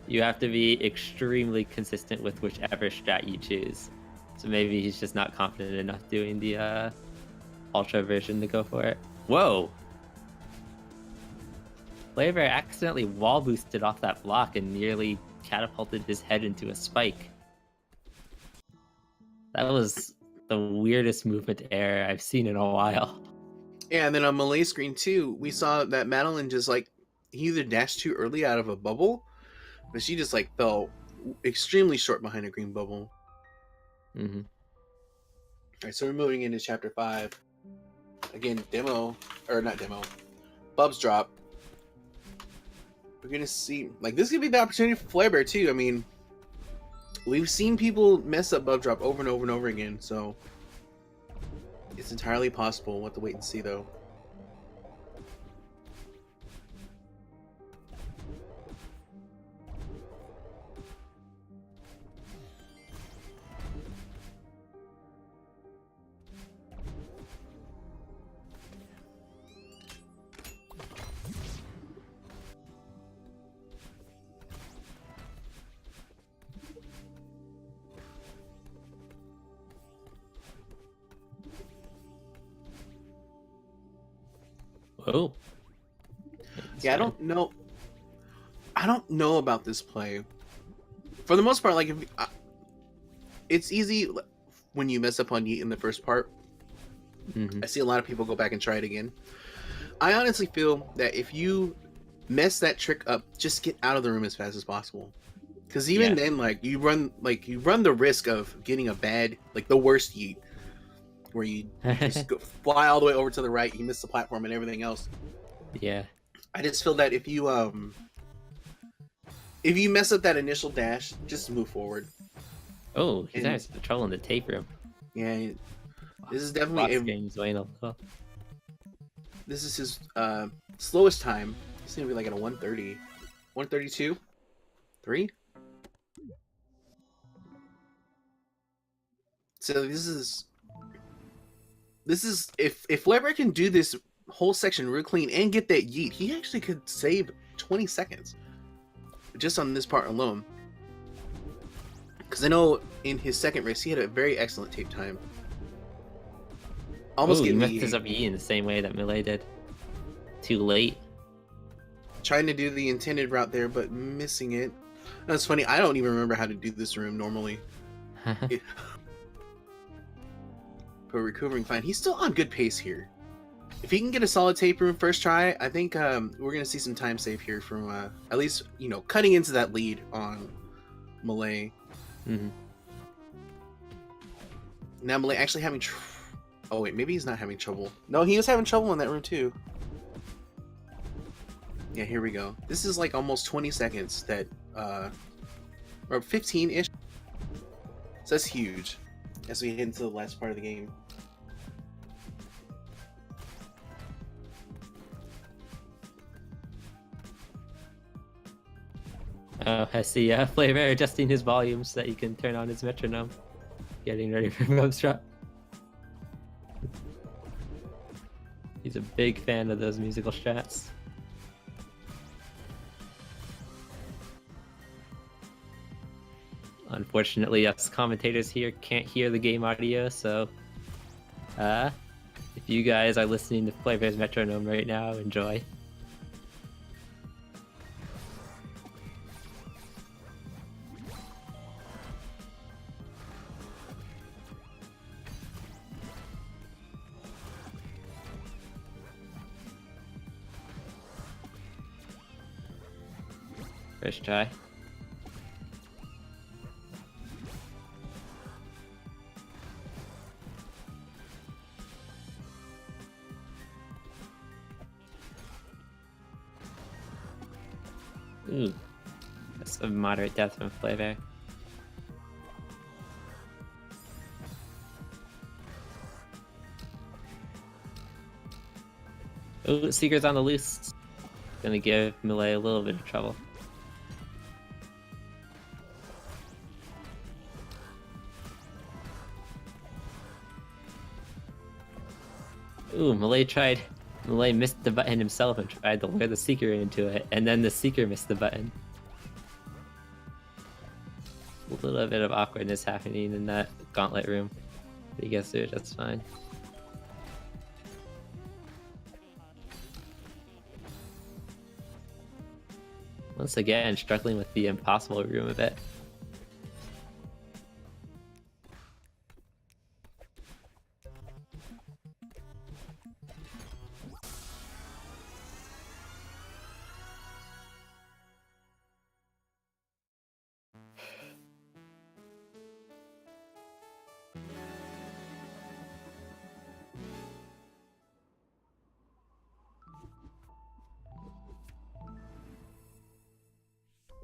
[SPEAKER 2] You have to be extremely consistent with whichever strat you choose. So maybe he's just not confident enough doing the ultra version to go for it. Whoa! Flarebear accidentally wall boosted off that block and nearly catapulted his head into a spike. That was the weirdest movement error I've seen in a while.
[SPEAKER 1] Yeah, and then on Millay's screen too, we saw that Madeline just like, he either dashed too early out of a bubble, but she just like fell extremely short behind a green bubble.
[SPEAKER 2] Mm-hmm.
[SPEAKER 1] Alright, so we're moving into chapter 5. Again, Bubs drop. We're gonna see, like, this could be the opportunity for Flarebear too. I mean, we've seen people mess up Bub drop over and over and over again, so it's entirely possible. We'll have to wait and see though.
[SPEAKER 2] Oh.
[SPEAKER 1] Yeah, I don't know about this play. For the most part, like, it's easy when you mess up on Yeet in the first part.
[SPEAKER 2] Mm-hmm.
[SPEAKER 1] I see a lot of people go back and try it again. I honestly feel that if you mess that trick up, just get out of the room as fast as possible. Because even
[SPEAKER 2] Yeah.
[SPEAKER 1] then, you run the risk of getting a bad, the worst yeet, where you just fly all the way over to the right, you miss the platform and everything else.
[SPEAKER 2] Yeah.
[SPEAKER 1] I just feel that if you mess up that initial dash, just move forward.
[SPEAKER 2] Oh, he's
[SPEAKER 1] And
[SPEAKER 2] having trouble in the tape room.
[SPEAKER 1] yeah, this is definitely
[SPEAKER 2] Box game's weighing a little.
[SPEAKER 1] this is his slowest time. It's gonna be like at a 130, 132, 3. So this is if Flarebear can do this whole section real clean and get that yeet, he actually could save 20 seconds just on this part alone. Because I know in his second race he had a very excellent tape time. Almost
[SPEAKER 2] Oh, he
[SPEAKER 1] getting
[SPEAKER 2] messed
[SPEAKER 1] the
[SPEAKER 2] his up E in the same way that Millay did. Too late.
[SPEAKER 1] trying to do the intended route there, but missing it. That's funny. I don't even remember how to do this room normally. But recovering fine. He's still on good pace here. If he can get a solid tape room first try, I think we're gonna see some time save here from at least cutting into that lead on Millay.
[SPEAKER 2] Mm-hmm.
[SPEAKER 1] Now Millay actually having. Oh wait, maybe he's not having trouble. No, he was having trouble in that room too. Yeah, here we go. This is like almost 20 seconds that, or 15-ish. So that's huge as we head into the last part of the game.
[SPEAKER 2] Oh, I see. Flavor adjusting his volume so that he can turn on his metronome. Getting ready for Bub's drop. He's a big fan of those musical strats. Unfortunately, us commentators here can't hear the game audio, so if you guys are listening to Flavor's metronome right now, enjoy. First try. Ooh, that's a moderate death from Flavor. Ooh, Seeker's on the loose. Gonna give Millay a little bit of trouble. Ooh, Millay missed the button himself and tried to lure the Seeker into it, and then the Seeker missed the button. A little bit of awkwardness happening in that gauntlet room. But he gets through it, that's fine. Once again, struggling with the impossible room a bit.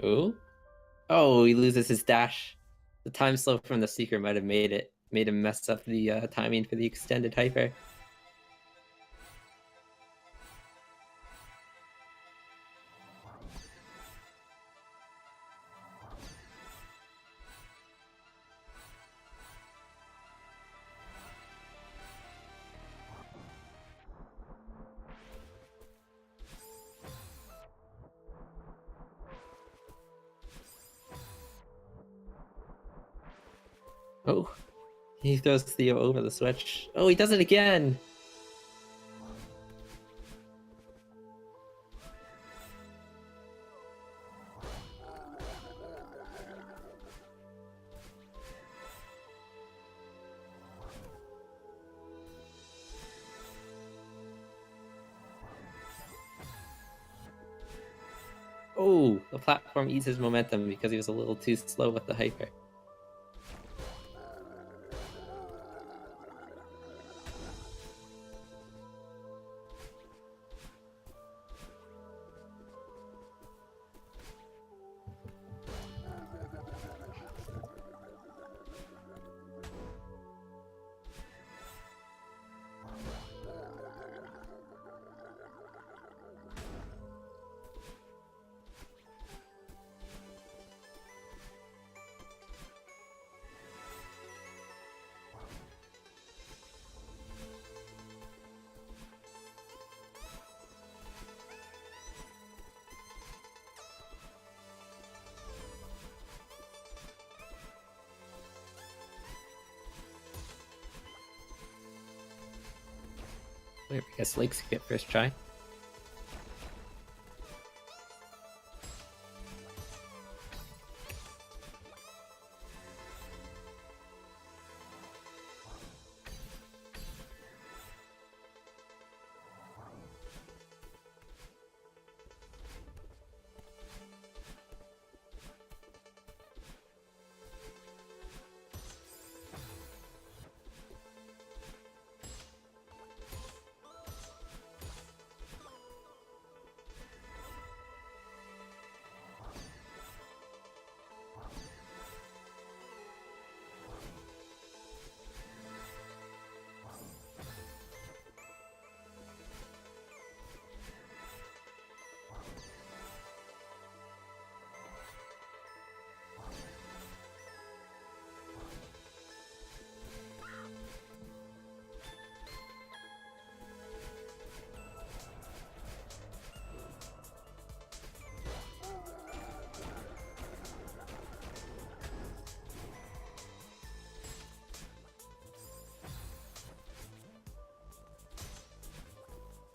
[SPEAKER 2] Ooh. Oh, he loses his dash. The time slow from the Seeker might have made him mess up the timing for the extended hyper. Oh, he throws Theo over the switch. Oh, he does it again! Oh, the platform eats his momentum because he was a little too slow with the hyper. I guess Lakes could get first try.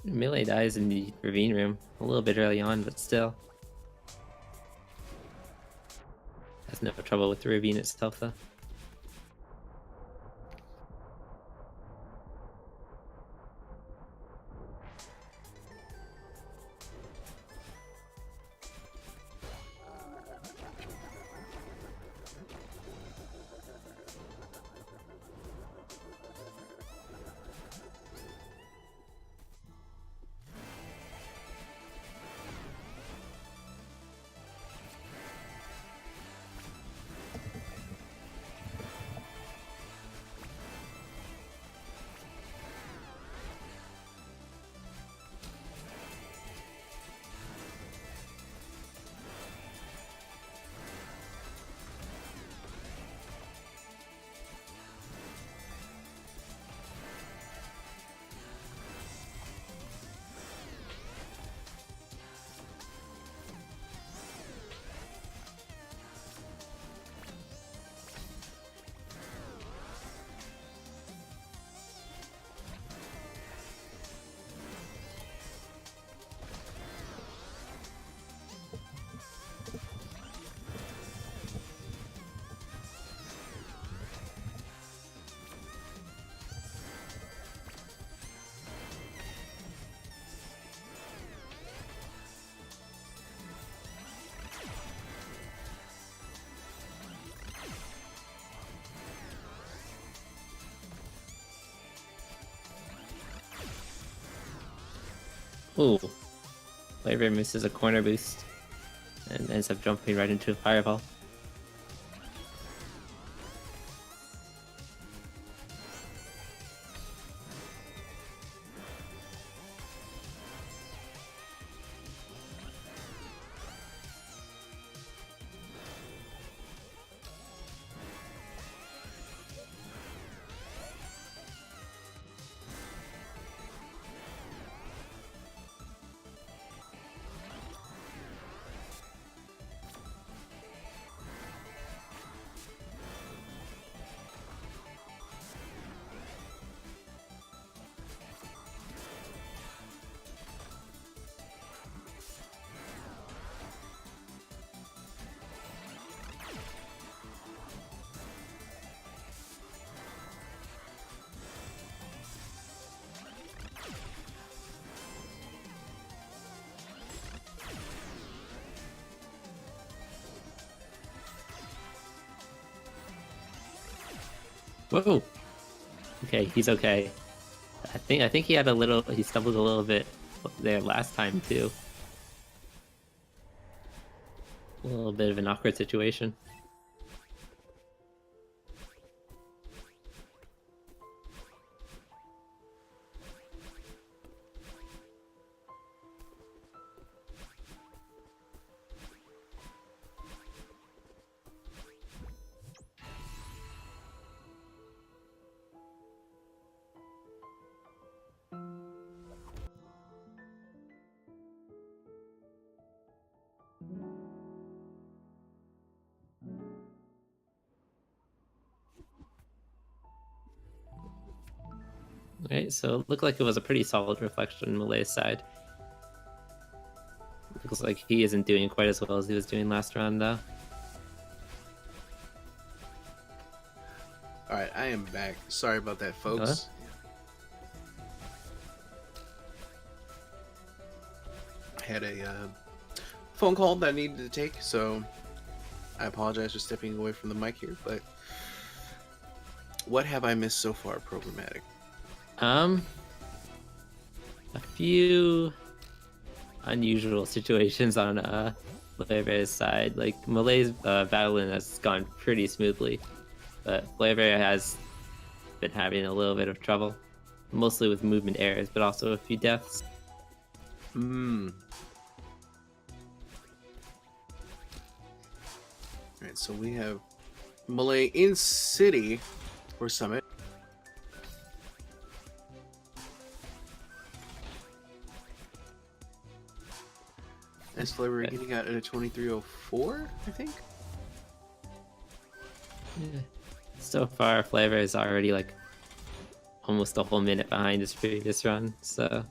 [SPEAKER 2] Millay dies in the ravine room a little bit early on, but still. Has no trouble with the ravine itself, though. Ooh. Flavor misses a corner boost and ends up jumping right into a fireball. Whoa. Okay, he's okay. I think he stumbled a little bit there last time too. A little bit of an awkward situation. Right, so it looked like it was a pretty solid reflection on Millay's side. Looks like he isn't doing quite as well as he was doing last round, though.
[SPEAKER 1] Alright, I am back. Sorry about that, folks. I had a phone call that I needed to take, so I apologize for stepping away from the mic here, but what have I missed so far, programmatic?
[SPEAKER 2] A few unusual situations on Flarebear's side. Like Millay's battling has gone pretty smoothly, but Flarebear has been having a little bit of trouble, mostly with movement errors, but also a few deaths.
[SPEAKER 1] Alright, so we have Millay in City for Summit. As Flavor getting out at a 23:04, I think.
[SPEAKER 2] Yeah. So far, Flavor is already like almost a whole minute behind his previous run, so.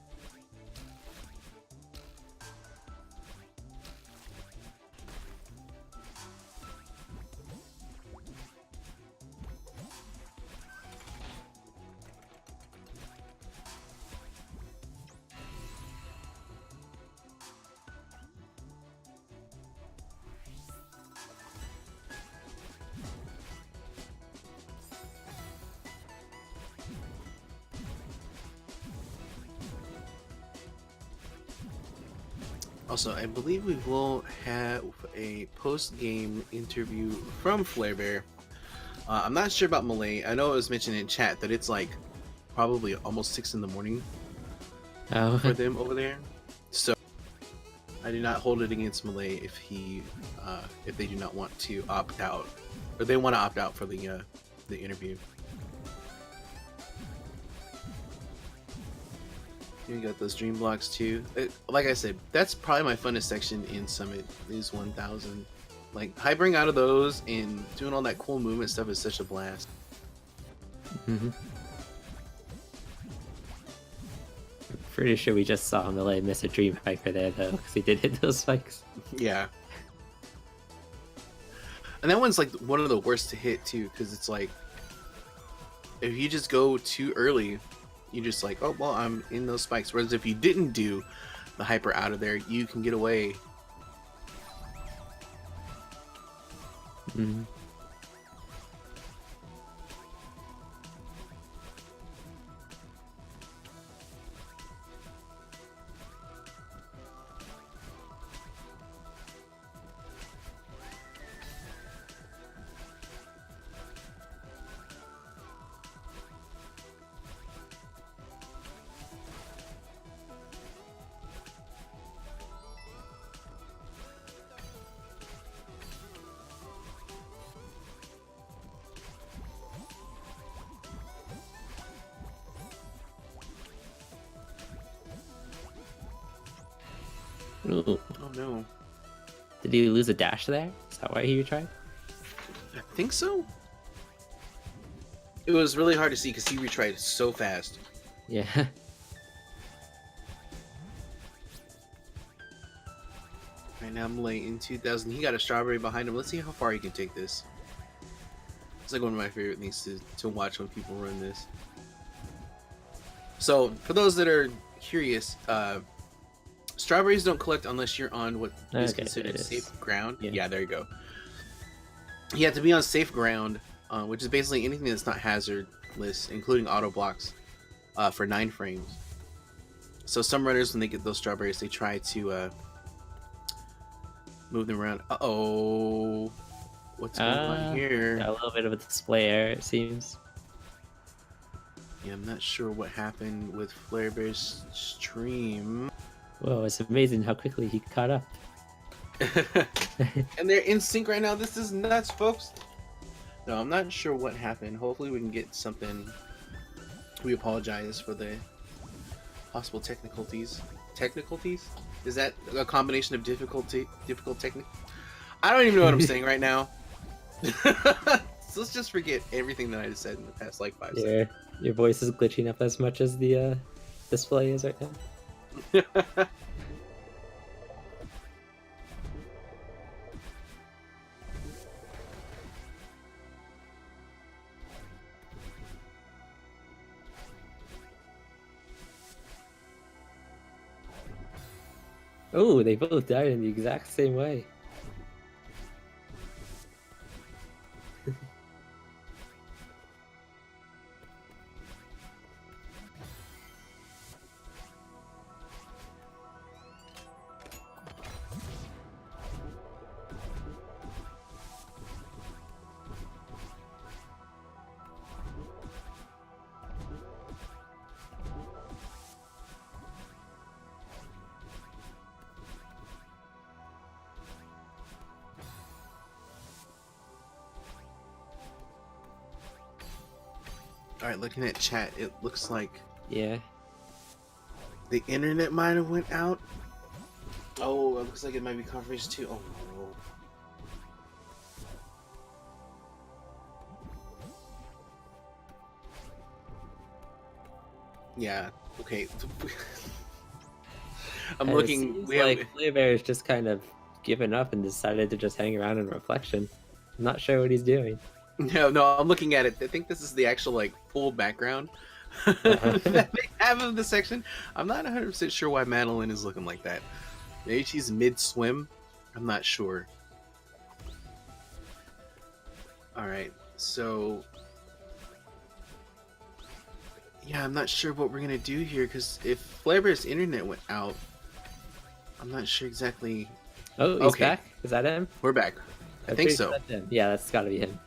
[SPEAKER 1] Also, I believe we will have a post-game interview from Flarebear. I'm not sure about Millay. I know it was mentioned in chat that it's like probably almost 6 in the morning for them over there. So I do not hold it against Millay if they do not want to opt out, or they want to opt out for the interview. You got those dream blocks too. Like I said, that's probably my funnest section in Summit is 1000. Like hypering out of those and doing all that cool movement stuff is such a blast.
[SPEAKER 2] Pretty sure we just saw Millay miss a dream hyper there though, because he did hit those spikes.
[SPEAKER 1] Yeah. And that one's like one of the worst to hit too, because it's like if you just go too early, you're just like, oh well, I'm in those spikes. Whereas if you didn't do the hyper out of there, you can get away.
[SPEAKER 2] Ooh.
[SPEAKER 1] Oh no.
[SPEAKER 2] Did he lose a dash there? Is that why he retried?
[SPEAKER 1] I think so. It was really hard to see because he retried so fast.
[SPEAKER 2] Yeah.
[SPEAKER 1] Right now, Millay in 2000. He got a strawberry behind him. Let's see how far he can take this. It's like one of my favorite things to watch when people run this. So, for those that are curious, strawberries don't collect unless you're on what is considered safe ground. Yeah, there you go. You have to be on safe ground which is basically anything that's not hazardless, including auto blocks, for 9 frames. So some runners, when they get those strawberries, they try to move them around. Uh-oh. What's going on here?
[SPEAKER 2] Got a little bit of a display error, it seems.
[SPEAKER 1] Yeah, I'm not sure what happened with flarebear's stream.
[SPEAKER 2] Whoa, it's amazing how quickly he caught up.
[SPEAKER 1] And they're in sync right now. This is nuts, folks. No, I'm not sure what happened. Hopefully we can get something. We apologize for the possible technicalities. Technicalities? Is that a combination of difficult technique? I don't even know what I'm saying right now. So let's just forget everything that I just said in the past like 5 seconds.
[SPEAKER 2] Your voice is glitching up as much as the display is right now. Oh, they both died in the exact same way.
[SPEAKER 1] Alright, looking at chat, it looks like
[SPEAKER 2] Yeah.
[SPEAKER 1] the internet might have went out. Oh, it looks like it might be confirmation too. Oh no. Yeah, okay. I'm looking.
[SPEAKER 2] We like Flarebear is just kind of given up and decided to just hang around in reflection. I'm not sure what he's doing.
[SPEAKER 1] No, I'm looking at it. I think this is the actual like full background that they have of the section. I'm not 100% sure why Madeline is looking like that. Maybe she's mid-swim. I'm not sure. All right, so yeah, I'm not sure what we're gonna do here because if Flarebear's internet went out, I'm not sure exactly.
[SPEAKER 2] Oh, he's back. Is that him?
[SPEAKER 1] We're back. I think so.
[SPEAKER 2] That's him. Yeah, that's got to be him.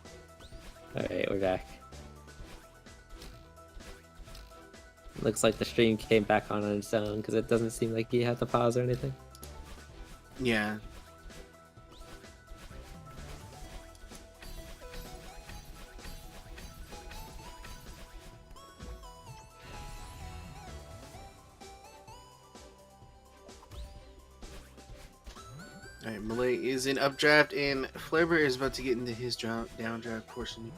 [SPEAKER 2] All right, we're back. Looks like the stream came back on its own because it doesn't seem like he had to pause or anything.
[SPEAKER 1] Yeah. Alright, Millay is in updraft and Flarebear is about to get into his downdraft portion.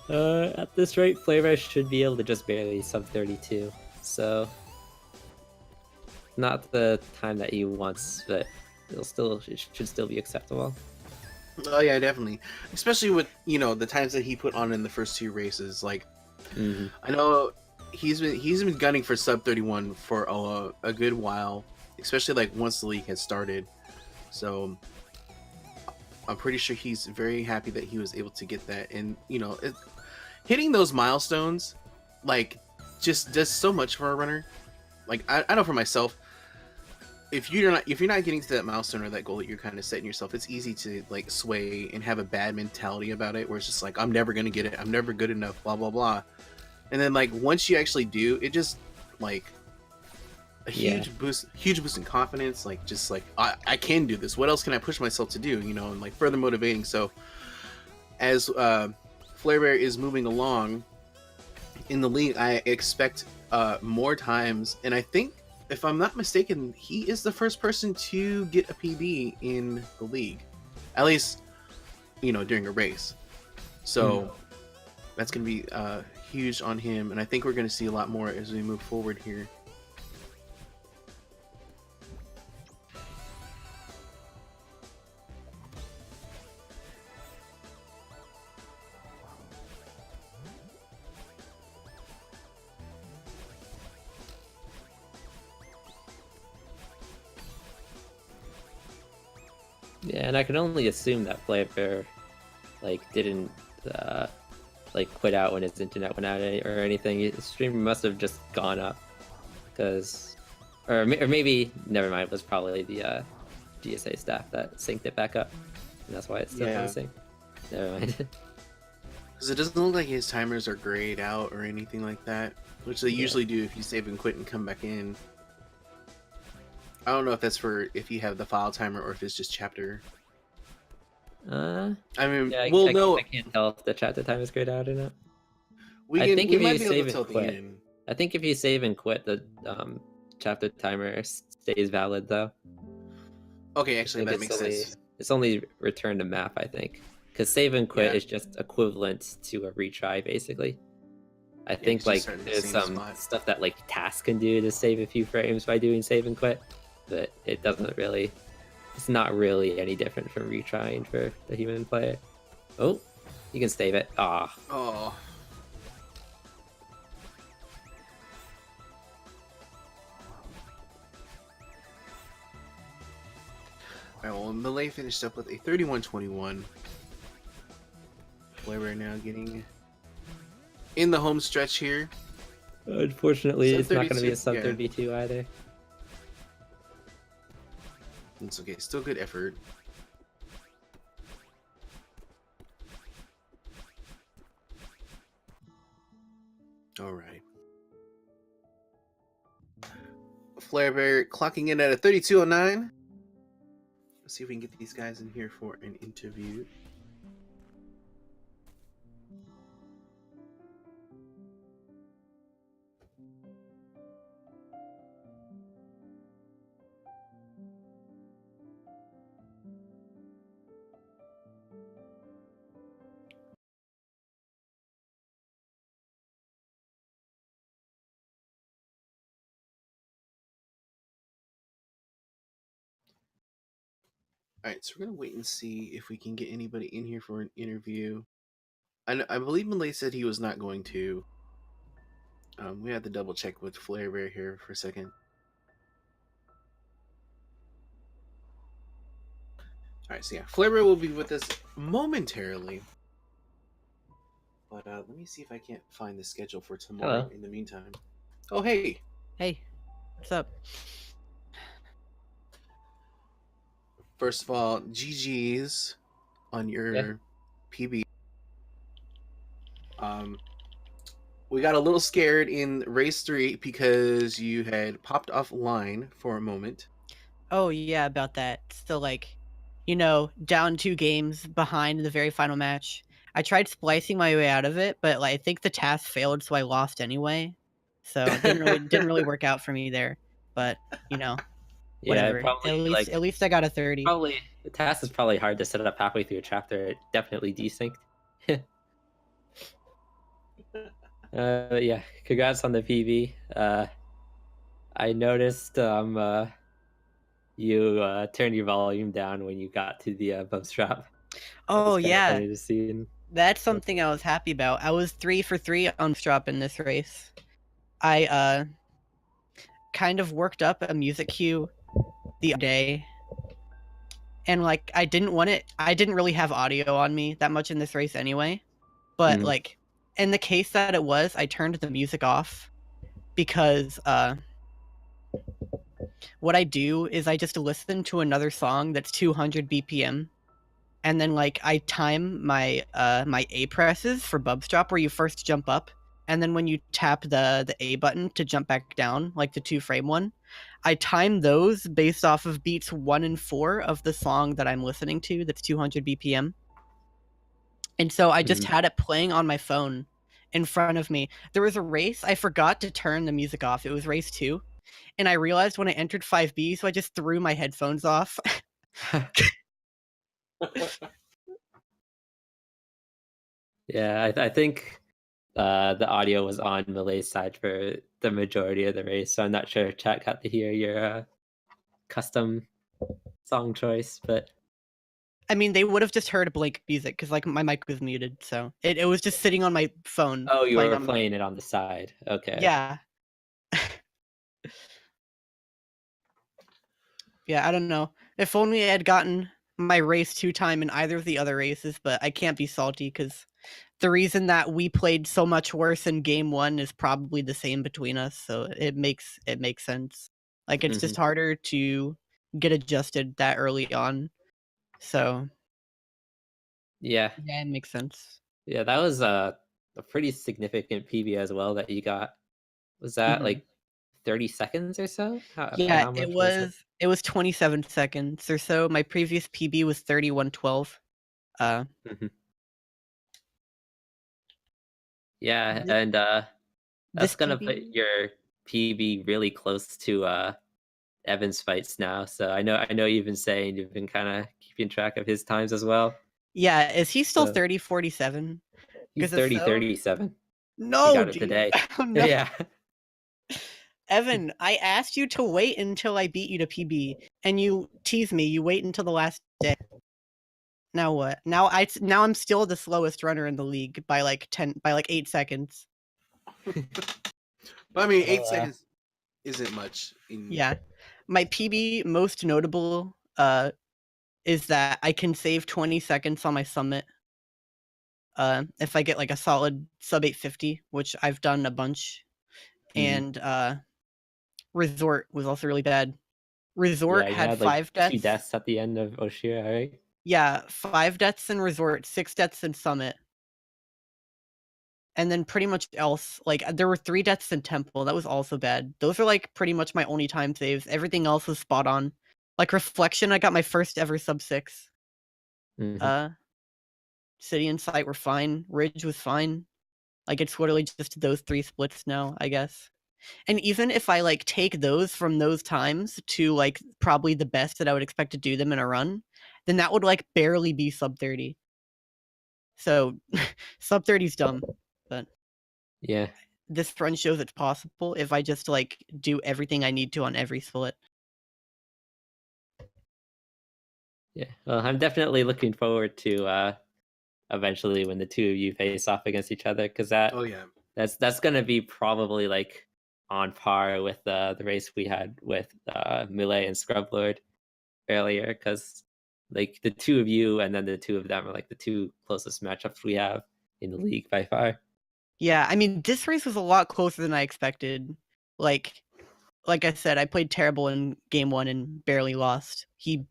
[SPEAKER 2] At this rate, Flarebear should be able to just barely sub 32. So, not the time that he wants, but it should still be acceptable.
[SPEAKER 1] Oh yeah, definitely. Especially with, you know, the times that he put on in the first 2 races. Like, I know he's been gunning for sub 31 for a good while, especially like once the league has started. So I'm pretty sure he's very happy that he was able to get that. And you know, hitting those milestones like just does so much for a runner. Like I know for myself, if you're not getting to that milestone or that goal that you're kind of setting yourself, it's easy to like sway and have a bad mentality about it, where it's just like, I'm never gonna get it, I'm never good enough, blah blah blah. And then like once you actually do, it just like a huge boost in confidence. Like just like I can do this. What else can I push myself to do? You know, and like further motivating. So as Flarebear is moving along in the league, I expect more times, and I think, if I'm not mistaken, he is the first person to get a PB in the league, at least, you know, during a race. So that's going to be huge on him, and I think we're going to see a lot more as we move forward here.
[SPEAKER 2] Yeah, and I can only assume that Flarebear like didn't like quit out when his internet went out or anything. His stream must have just gone up because, or maybe never mind. It was probably the GSA staff that synced it back up, and that's why it's still
[SPEAKER 1] Yeah.
[SPEAKER 2] missing. Never mind.
[SPEAKER 1] Because it doesn't look like his timers are grayed out or anything like that, which they usually do if you save and quit and come back in. I don't know if that's for if you have the file timer or if it's just chapter. I mean,
[SPEAKER 2] Yeah,
[SPEAKER 1] we'll know.
[SPEAKER 2] I can't tell if the chapter time is grayed out or not.
[SPEAKER 1] We
[SPEAKER 2] I think if
[SPEAKER 1] might
[SPEAKER 2] you
[SPEAKER 1] be able
[SPEAKER 2] save
[SPEAKER 1] to tell
[SPEAKER 2] and
[SPEAKER 1] at the
[SPEAKER 2] quit,
[SPEAKER 1] end.
[SPEAKER 2] I think if you save and quit, the chapter timer stays valid though.
[SPEAKER 1] Okay, actually, that makes
[SPEAKER 2] only,
[SPEAKER 1] sense.
[SPEAKER 2] It's only return to map, I think, because save and quit
[SPEAKER 1] Yeah.
[SPEAKER 2] is just equivalent to a retry, basically. I
[SPEAKER 1] it's
[SPEAKER 2] think
[SPEAKER 1] just
[SPEAKER 2] like
[SPEAKER 1] starting the
[SPEAKER 2] there's
[SPEAKER 1] same
[SPEAKER 2] some
[SPEAKER 1] spot.
[SPEAKER 2] stuff that like tasks can do to save a few frames by doing save and quit, but it doesn't really. It's not really any different from retrying for the human player. Oh, you can save it. Ah.
[SPEAKER 1] Oh. Alright, well, Millay finished up with a 31-21. We're now getting in the home stretch here.
[SPEAKER 2] Unfortunately, it's not going to be a
[SPEAKER 1] sub
[SPEAKER 2] sub 32 either.
[SPEAKER 1] It's okay, still good effort. Alright. Flarebear clocking in at a 32:09. Let's see if we can get these guys in here for an interview. Alright, so we're gonna wait and see if we can get anybody in here for an interview. I believe Millay said he was not going to. We had to double check with Flarebear here for a second. Alright, so yeah, Flarebear will be with us momentarily. But let me see if I can't find the schedule for tomorrow.
[SPEAKER 2] Hello.
[SPEAKER 1] In the meantime. Oh, hey.
[SPEAKER 3] Hey, what's up?
[SPEAKER 1] First of all, GG's on your PB. We got a little scared in race 3 because you had popped offline for a moment.
[SPEAKER 3] Oh yeah, about that. Still like, down 2 games behind the very final match. I tried splicing my way out of it, but like I think the task failed, so I lost anyway. So it didn't really work out for me there. But
[SPEAKER 2] Yeah,
[SPEAKER 3] whatever.
[SPEAKER 2] probably
[SPEAKER 3] At least I got a 30.
[SPEAKER 2] probably the task is probably hard to set it up halfway through a chapter. It definitely desynced. Yeah, congrats on the PB. I noticed you turned your volume down when you got to the bump strap.
[SPEAKER 3] Oh yeah.
[SPEAKER 2] Funny to see.
[SPEAKER 3] That's something I was happy about. I was 3 for 3 on drop in this race. I kind of worked up a music cue the other day. And like I didn't really have audio on me that much in this race anyway. But like in the case that it was, I turned the music off because what I do is I just listen to another song that's 200 BPM. And then like I time my my A presses for bubs drop where you first jump up, and then when you tap the A button to jump back down, like the 2-frame one, I time those based off of beats 1 and 4 of the song that I'm listening to that's 200 BPM. And so I just had it playing on my phone in front of me. There was a race, I forgot to turn the music off. It was race 2. And I realized when I entered 5B, so I just threw my headphones off.
[SPEAKER 2] Yeah, I think the audio was on Millay's side for the majority of the race, so I'm not sure if chat got to hear your custom song choice, but
[SPEAKER 3] I mean, they would have just heard blank music because like my mic was muted, so it was just sitting on my phone.
[SPEAKER 2] oh, you were playing it on the side. Okay.
[SPEAKER 3] Yeah. Yeah, I don't know. If only I had gotten my race 2 time in either of the other races, but I can't be salty because the reason that we played so much worse in game 1 is probably the same between us, so it makes sense. Like, it's just harder to get adjusted that early on. So,
[SPEAKER 2] Yeah.
[SPEAKER 3] yeah, it makes sense.
[SPEAKER 2] Yeah, that was a pretty significant PB as well that you got. Was that
[SPEAKER 3] Mhm.
[SPEAKER 2] like 30 seconds or so?
[SPEAKER 3] Yeah,
[SPEAKER 2] How much was it?
[SPEAKER 3] it was 27 seconds or so. My previous PB was 31:12. Uh,
[SPEAKER 2] Mhm. Yeah,
[SPEAKER 3] thi
[SPEAKER 2] and
[SPEAKER 3] this
[SPEAKER 2] that's gonna put
[SPEAKER 3] PB
[SPEAKER 2] your PB really close to Evan's fights now. So I know you've been saying you've been kind of keeping track of his times as well.
[SPEAKER 3] Yeah, is he still
[SPEAKER 2] So
[SPEAKER 3] 30:47?
[SPEAKER 2] he's
[SPEAKER 3] Because if so
[SPEAKER 2] 30:37. He
[SPEAKER 3] no,
[SPEAKER 2] got it
[SPEAKER 3] dude.
[SPEAKER 2] today.
[SPEAKER 3] Oh, no.
[SPEAKER 2] Yeah.
[SPEAKER 3] Evan, I asked you to wait until I beat you to PB, and you tease me, you wait until the last day. Now what? Now I'm still the slowest runner in the league by like 8 seconds.
[SPEAKER 1] But I mean,
[SPEAKER 2] Well,
[SPEAKER 1] 8 seconds isn't much.
[SPEAKER 3] Yeah. My PB most notable is that I can save 20 seconds on my summit. If I get like a solid sub 850, which I've done a bunch.
[SPEAKER 2] mhm.
[SPEAKER 3] And Resort was also really bad.
[SPEAKER 2] Yeah,
[SPEAKER 3] Resort
[SPEAKER 2] you
[SPEAKER 3] had
[SPEAKER 2] had like
[SPEAKER 3] 5
[SPEAKER 2] two
[SPEAKER 3] deaths.
[SPEAKER 2] deaths at the end of Oshira, right?
[SPEAKER 3] Yeah, 5 deaths in Resort, 6 deaths in Summit. And then pretty much else, like, there were 3 deaths in Temple, that was also bad. Those are, like, pretty much my only time saves, everything else was spot on. Like, Reflection, I got my first ever sub 6.
[SPEAKER 2] Mhm.
[SPEAKER 3] Uh, City and Sight were fine, Ridge was fine. Like, it's literally just those 3 splits now, I guess. And even if I, like, take those from those times to, like, probably the best that I would expect to do them in a run, then that would, like, barely be sub 30. So, sub 30 is dumb, but
[SPEAKER 2] Yeah.
[SPEAKER 3] this run shows it's possible if I just, like, do everything I need to on every split.
[SPEAKER 2] Yeah. Well, I'm definitely looking forward to eventually when the two of you face off against each other because
[SPEAKER 1] Oh yeah.
[SPEAKER 2] that's gonna be probably like on par with the race we had with Millay and Scrublord earlier because like the two of you and then the two of them are like the two closest matchups we have in the league by far.
[SPEAKER 3] Yeah, I mean, this race was a lot closer than I expected. Like like I said, I played terrible in game 1 and barely lost. He,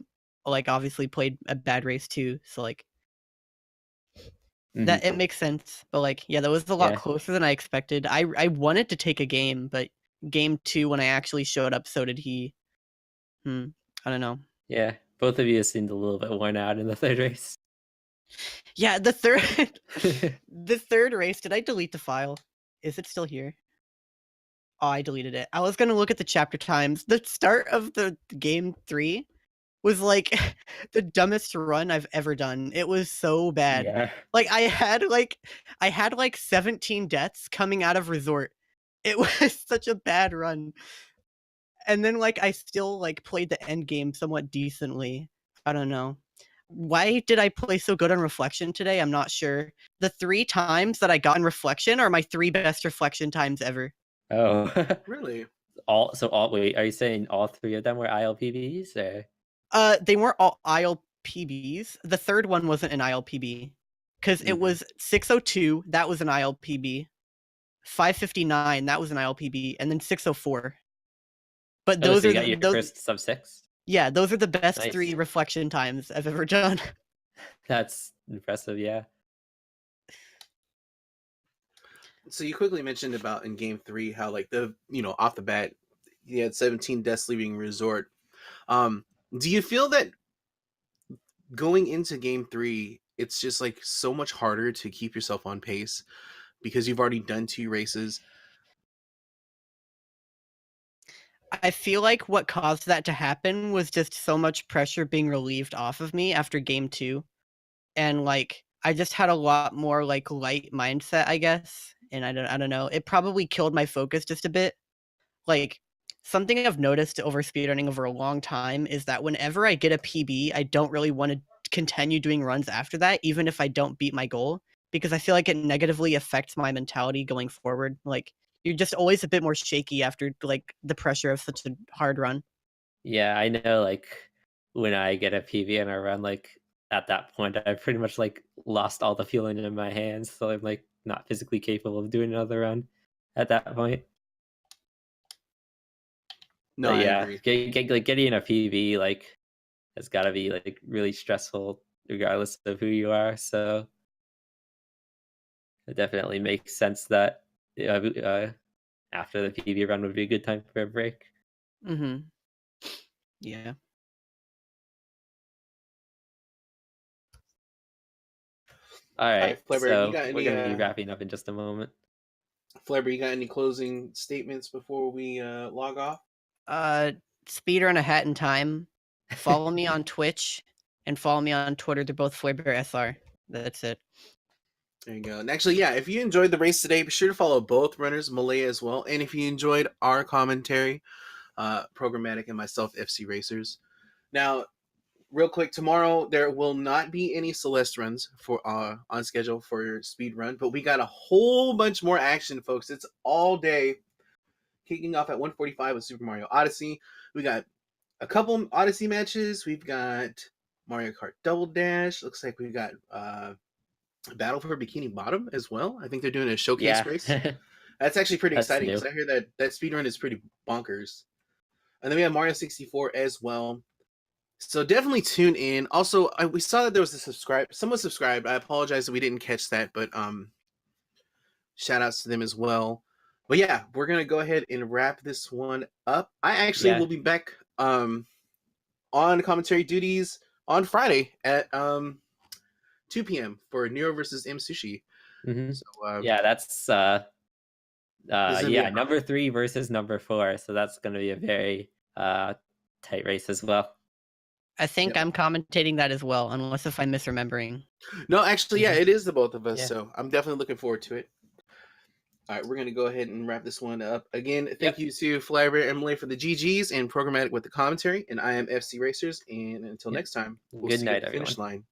[SPEAKER 3] like, obviously played a bad race too, so, like, that it
[SPEAKER 2] Mhm.
[SPEAKER 3] makes sense, but, like, yeah, that was a lot
[SPEAKER 2] Yeah.
[SPEAKER 3] closer than I expected. I wanted to take a game, but game 2, when I actually showed up, so did he. Hmm, I don't know.
[SPEAKER 2] Yeah. Both of you seemed a little bit worn out in the third race.
[SPEAKER 3] Yeah, the third the third race, did I delete the file? Is it still here? Oh, I deleted it. I was gonna look at the chapter times. The start of the game 3 was, like, the dumbest run I've ever done. It was so bad.
[SPEAKER 2] Yeah.
[SPEAKER 3] Like, I had, like, 17 deaths coming out of Resort. It was such a bad run. And then, like, I still, like, played the end game somewhat decently. I don't know. Why did I play so good on Reflection today? I'm not sure. The 3 times that I got in Reflection are my 3 best Reflection times ever.
[SPEAKER 2] Oh.
[SPEAKER 1] Really?
[SPEAKER 2] all wait, are you saying all three of them were ILPVs or
[SPEAKER 3] They weren't all ILPBs. The 3rd one wasn't an ILPB, 'cause it
[SPEAKER 2] Mhm.
[SPEAKER 3] was 602, that was an ILPB, 559, that was an ILPB, and then 604. But
[SPEAKER 2] Oh,
[SPEAKER 3] those
[SPEAKER 2] so you
[SPEAKER 3] are
[SPEAKER 2] got your
[SPEAKER 3] those
[SPEAKER 2] first sub 6?
[SPEAKER 3] yeah, those are the best 3
[SPEAKER 2] Nice.
[SPEAKER 3] Reflection times I've ever done.
[SPEAKER 2] That's impressive, yeah.
[SPEAKER 1] So you quickly mentioned about in game 3 how like off the bat he had 17 deaths leaving resort. Um, do you feel that going into game 3 it's just like so much harder to keep yourself on pace because you've already done 2 races?
[SPEAKER 3] I feel like what caused that to happen was just so much pressure being relieved off of me after game 2. And, like, I just had a lot more, like, light mindset, I guess, and I don't know, it probably killed my focus just a bit. Like, something I've noticed over speedrunning over a long time is that whenever I get a PB, I don't really wanna continue doing runs after that, even if I don't beat my goal, because I feel like it negatively affects my mentality going forward. Like, you're just always a bit more shaky after, like, the pressure of such a hard run.
[SPEAKER 2] Yeah, I know, like, when I get a PB in a run, like at that point, I've pretty much like lost all the feeling in my hands, so I'm like not physically capable of doing another run at that point.
[SPEAKER 1] No,
[SPEAKER 2] But
[SPEAKER 1] I
[SPEAKER 2] yeah,
[SPEAKER 1] agree.
[SPEAKER 2] like getting a PB like has got to be like really stressful, regardless of who you are. So it definitely makes sense that after the PB run would be a good time for a break.
[SPEAKER 3] Mm-hmm. Yeah.
[SPEAKER 2] All
[SPEAKER 1] All
[SPEAKER 2] right,
[SPEAKER 1] right, Flavor, you
[SPEAKER 2] so
[SPEAKER 1] got
[SPEAKER 2] we're
[SPEAKER 1] any
[SPEAKER 2] gonna be wrapping up in just a moment.
[SPEAKER 1] Flavor, you got any closing statements before we log off?
[SPEAKER 3] Speedrun a hat in time. Follow me on Twitch and follow me on Twitter. They're both flarebearSR. That's it.
[SPEAKER 1] There you go. And actually, yeah, if you enjoyed the race today, be sure to follow both runners, Millay as well. And if you enjoyed our commentary, Programmatic and myself, FC Racers. Now, real quick, tomorrow there will not be any Celeste runs for on schedule for speed run, but we got a whole bunch more action, folks. It's all day, kicking off at 1:45 with Super Mario Odyssey. We got a couple Odyssey matches. We've got Mario Kart Double Dash. Looks like we've got Battle for Bikini Bottom as well. I think they're doing a showcase
[SPEAKER 2] Yeah,
[SPEAKER 1] race. That's actually pretty
[SPEAKER 2] that's
[SPEAKER 1] exciting
[SPEAKER 2] new.
[SPEAKER 1] because I hear that speedrun is pretty bonkers. And then we have Mario 64 as well. So definitely tune in. Also, we saw that there was someone subscribed. I apologize that we didn't catch that, but shout outs to them as well. But yeah, we're gonna go ahead and wrap this one up. I actually
[SPEAKER 2] Yeah.
[SPEAKER 1] will be back on commentary duties on Friday at 2 p.m. for Nero versus M Sushi.
[SPEAKER 2] Mm-hmm.
[SPEAKER 1] So
[SPEAKER 2] Yeah, that's
[SPEAKER 1] this is gonna be a
[SPEAKER 2] number 3 versus number 4, so that's gonna be a very tight race as well.
[SPEAKER 3] I think I'm commentating that as well, unless if I'm misremembering.
[SPEAKER 1] No, actually, yeah, it is the both of us.
[SPEAKER 2] Yeah.
[SPEAKER 1] So I'm definitely looking forward to it. All right, we're going to go ahead and wrap this one up. Again, thank you to Flarebear and Millay for the GGs and Programmatic with the commentary. And I am FC Racers. And until next time, we'll
[SPEAKER 2] Good
[SPEAKER 1] see you
[SPEAKER 2] night,
[SPEAKER 1] at the finish
[SPEAKER 2] everyone.
[SPEAKER 1] line.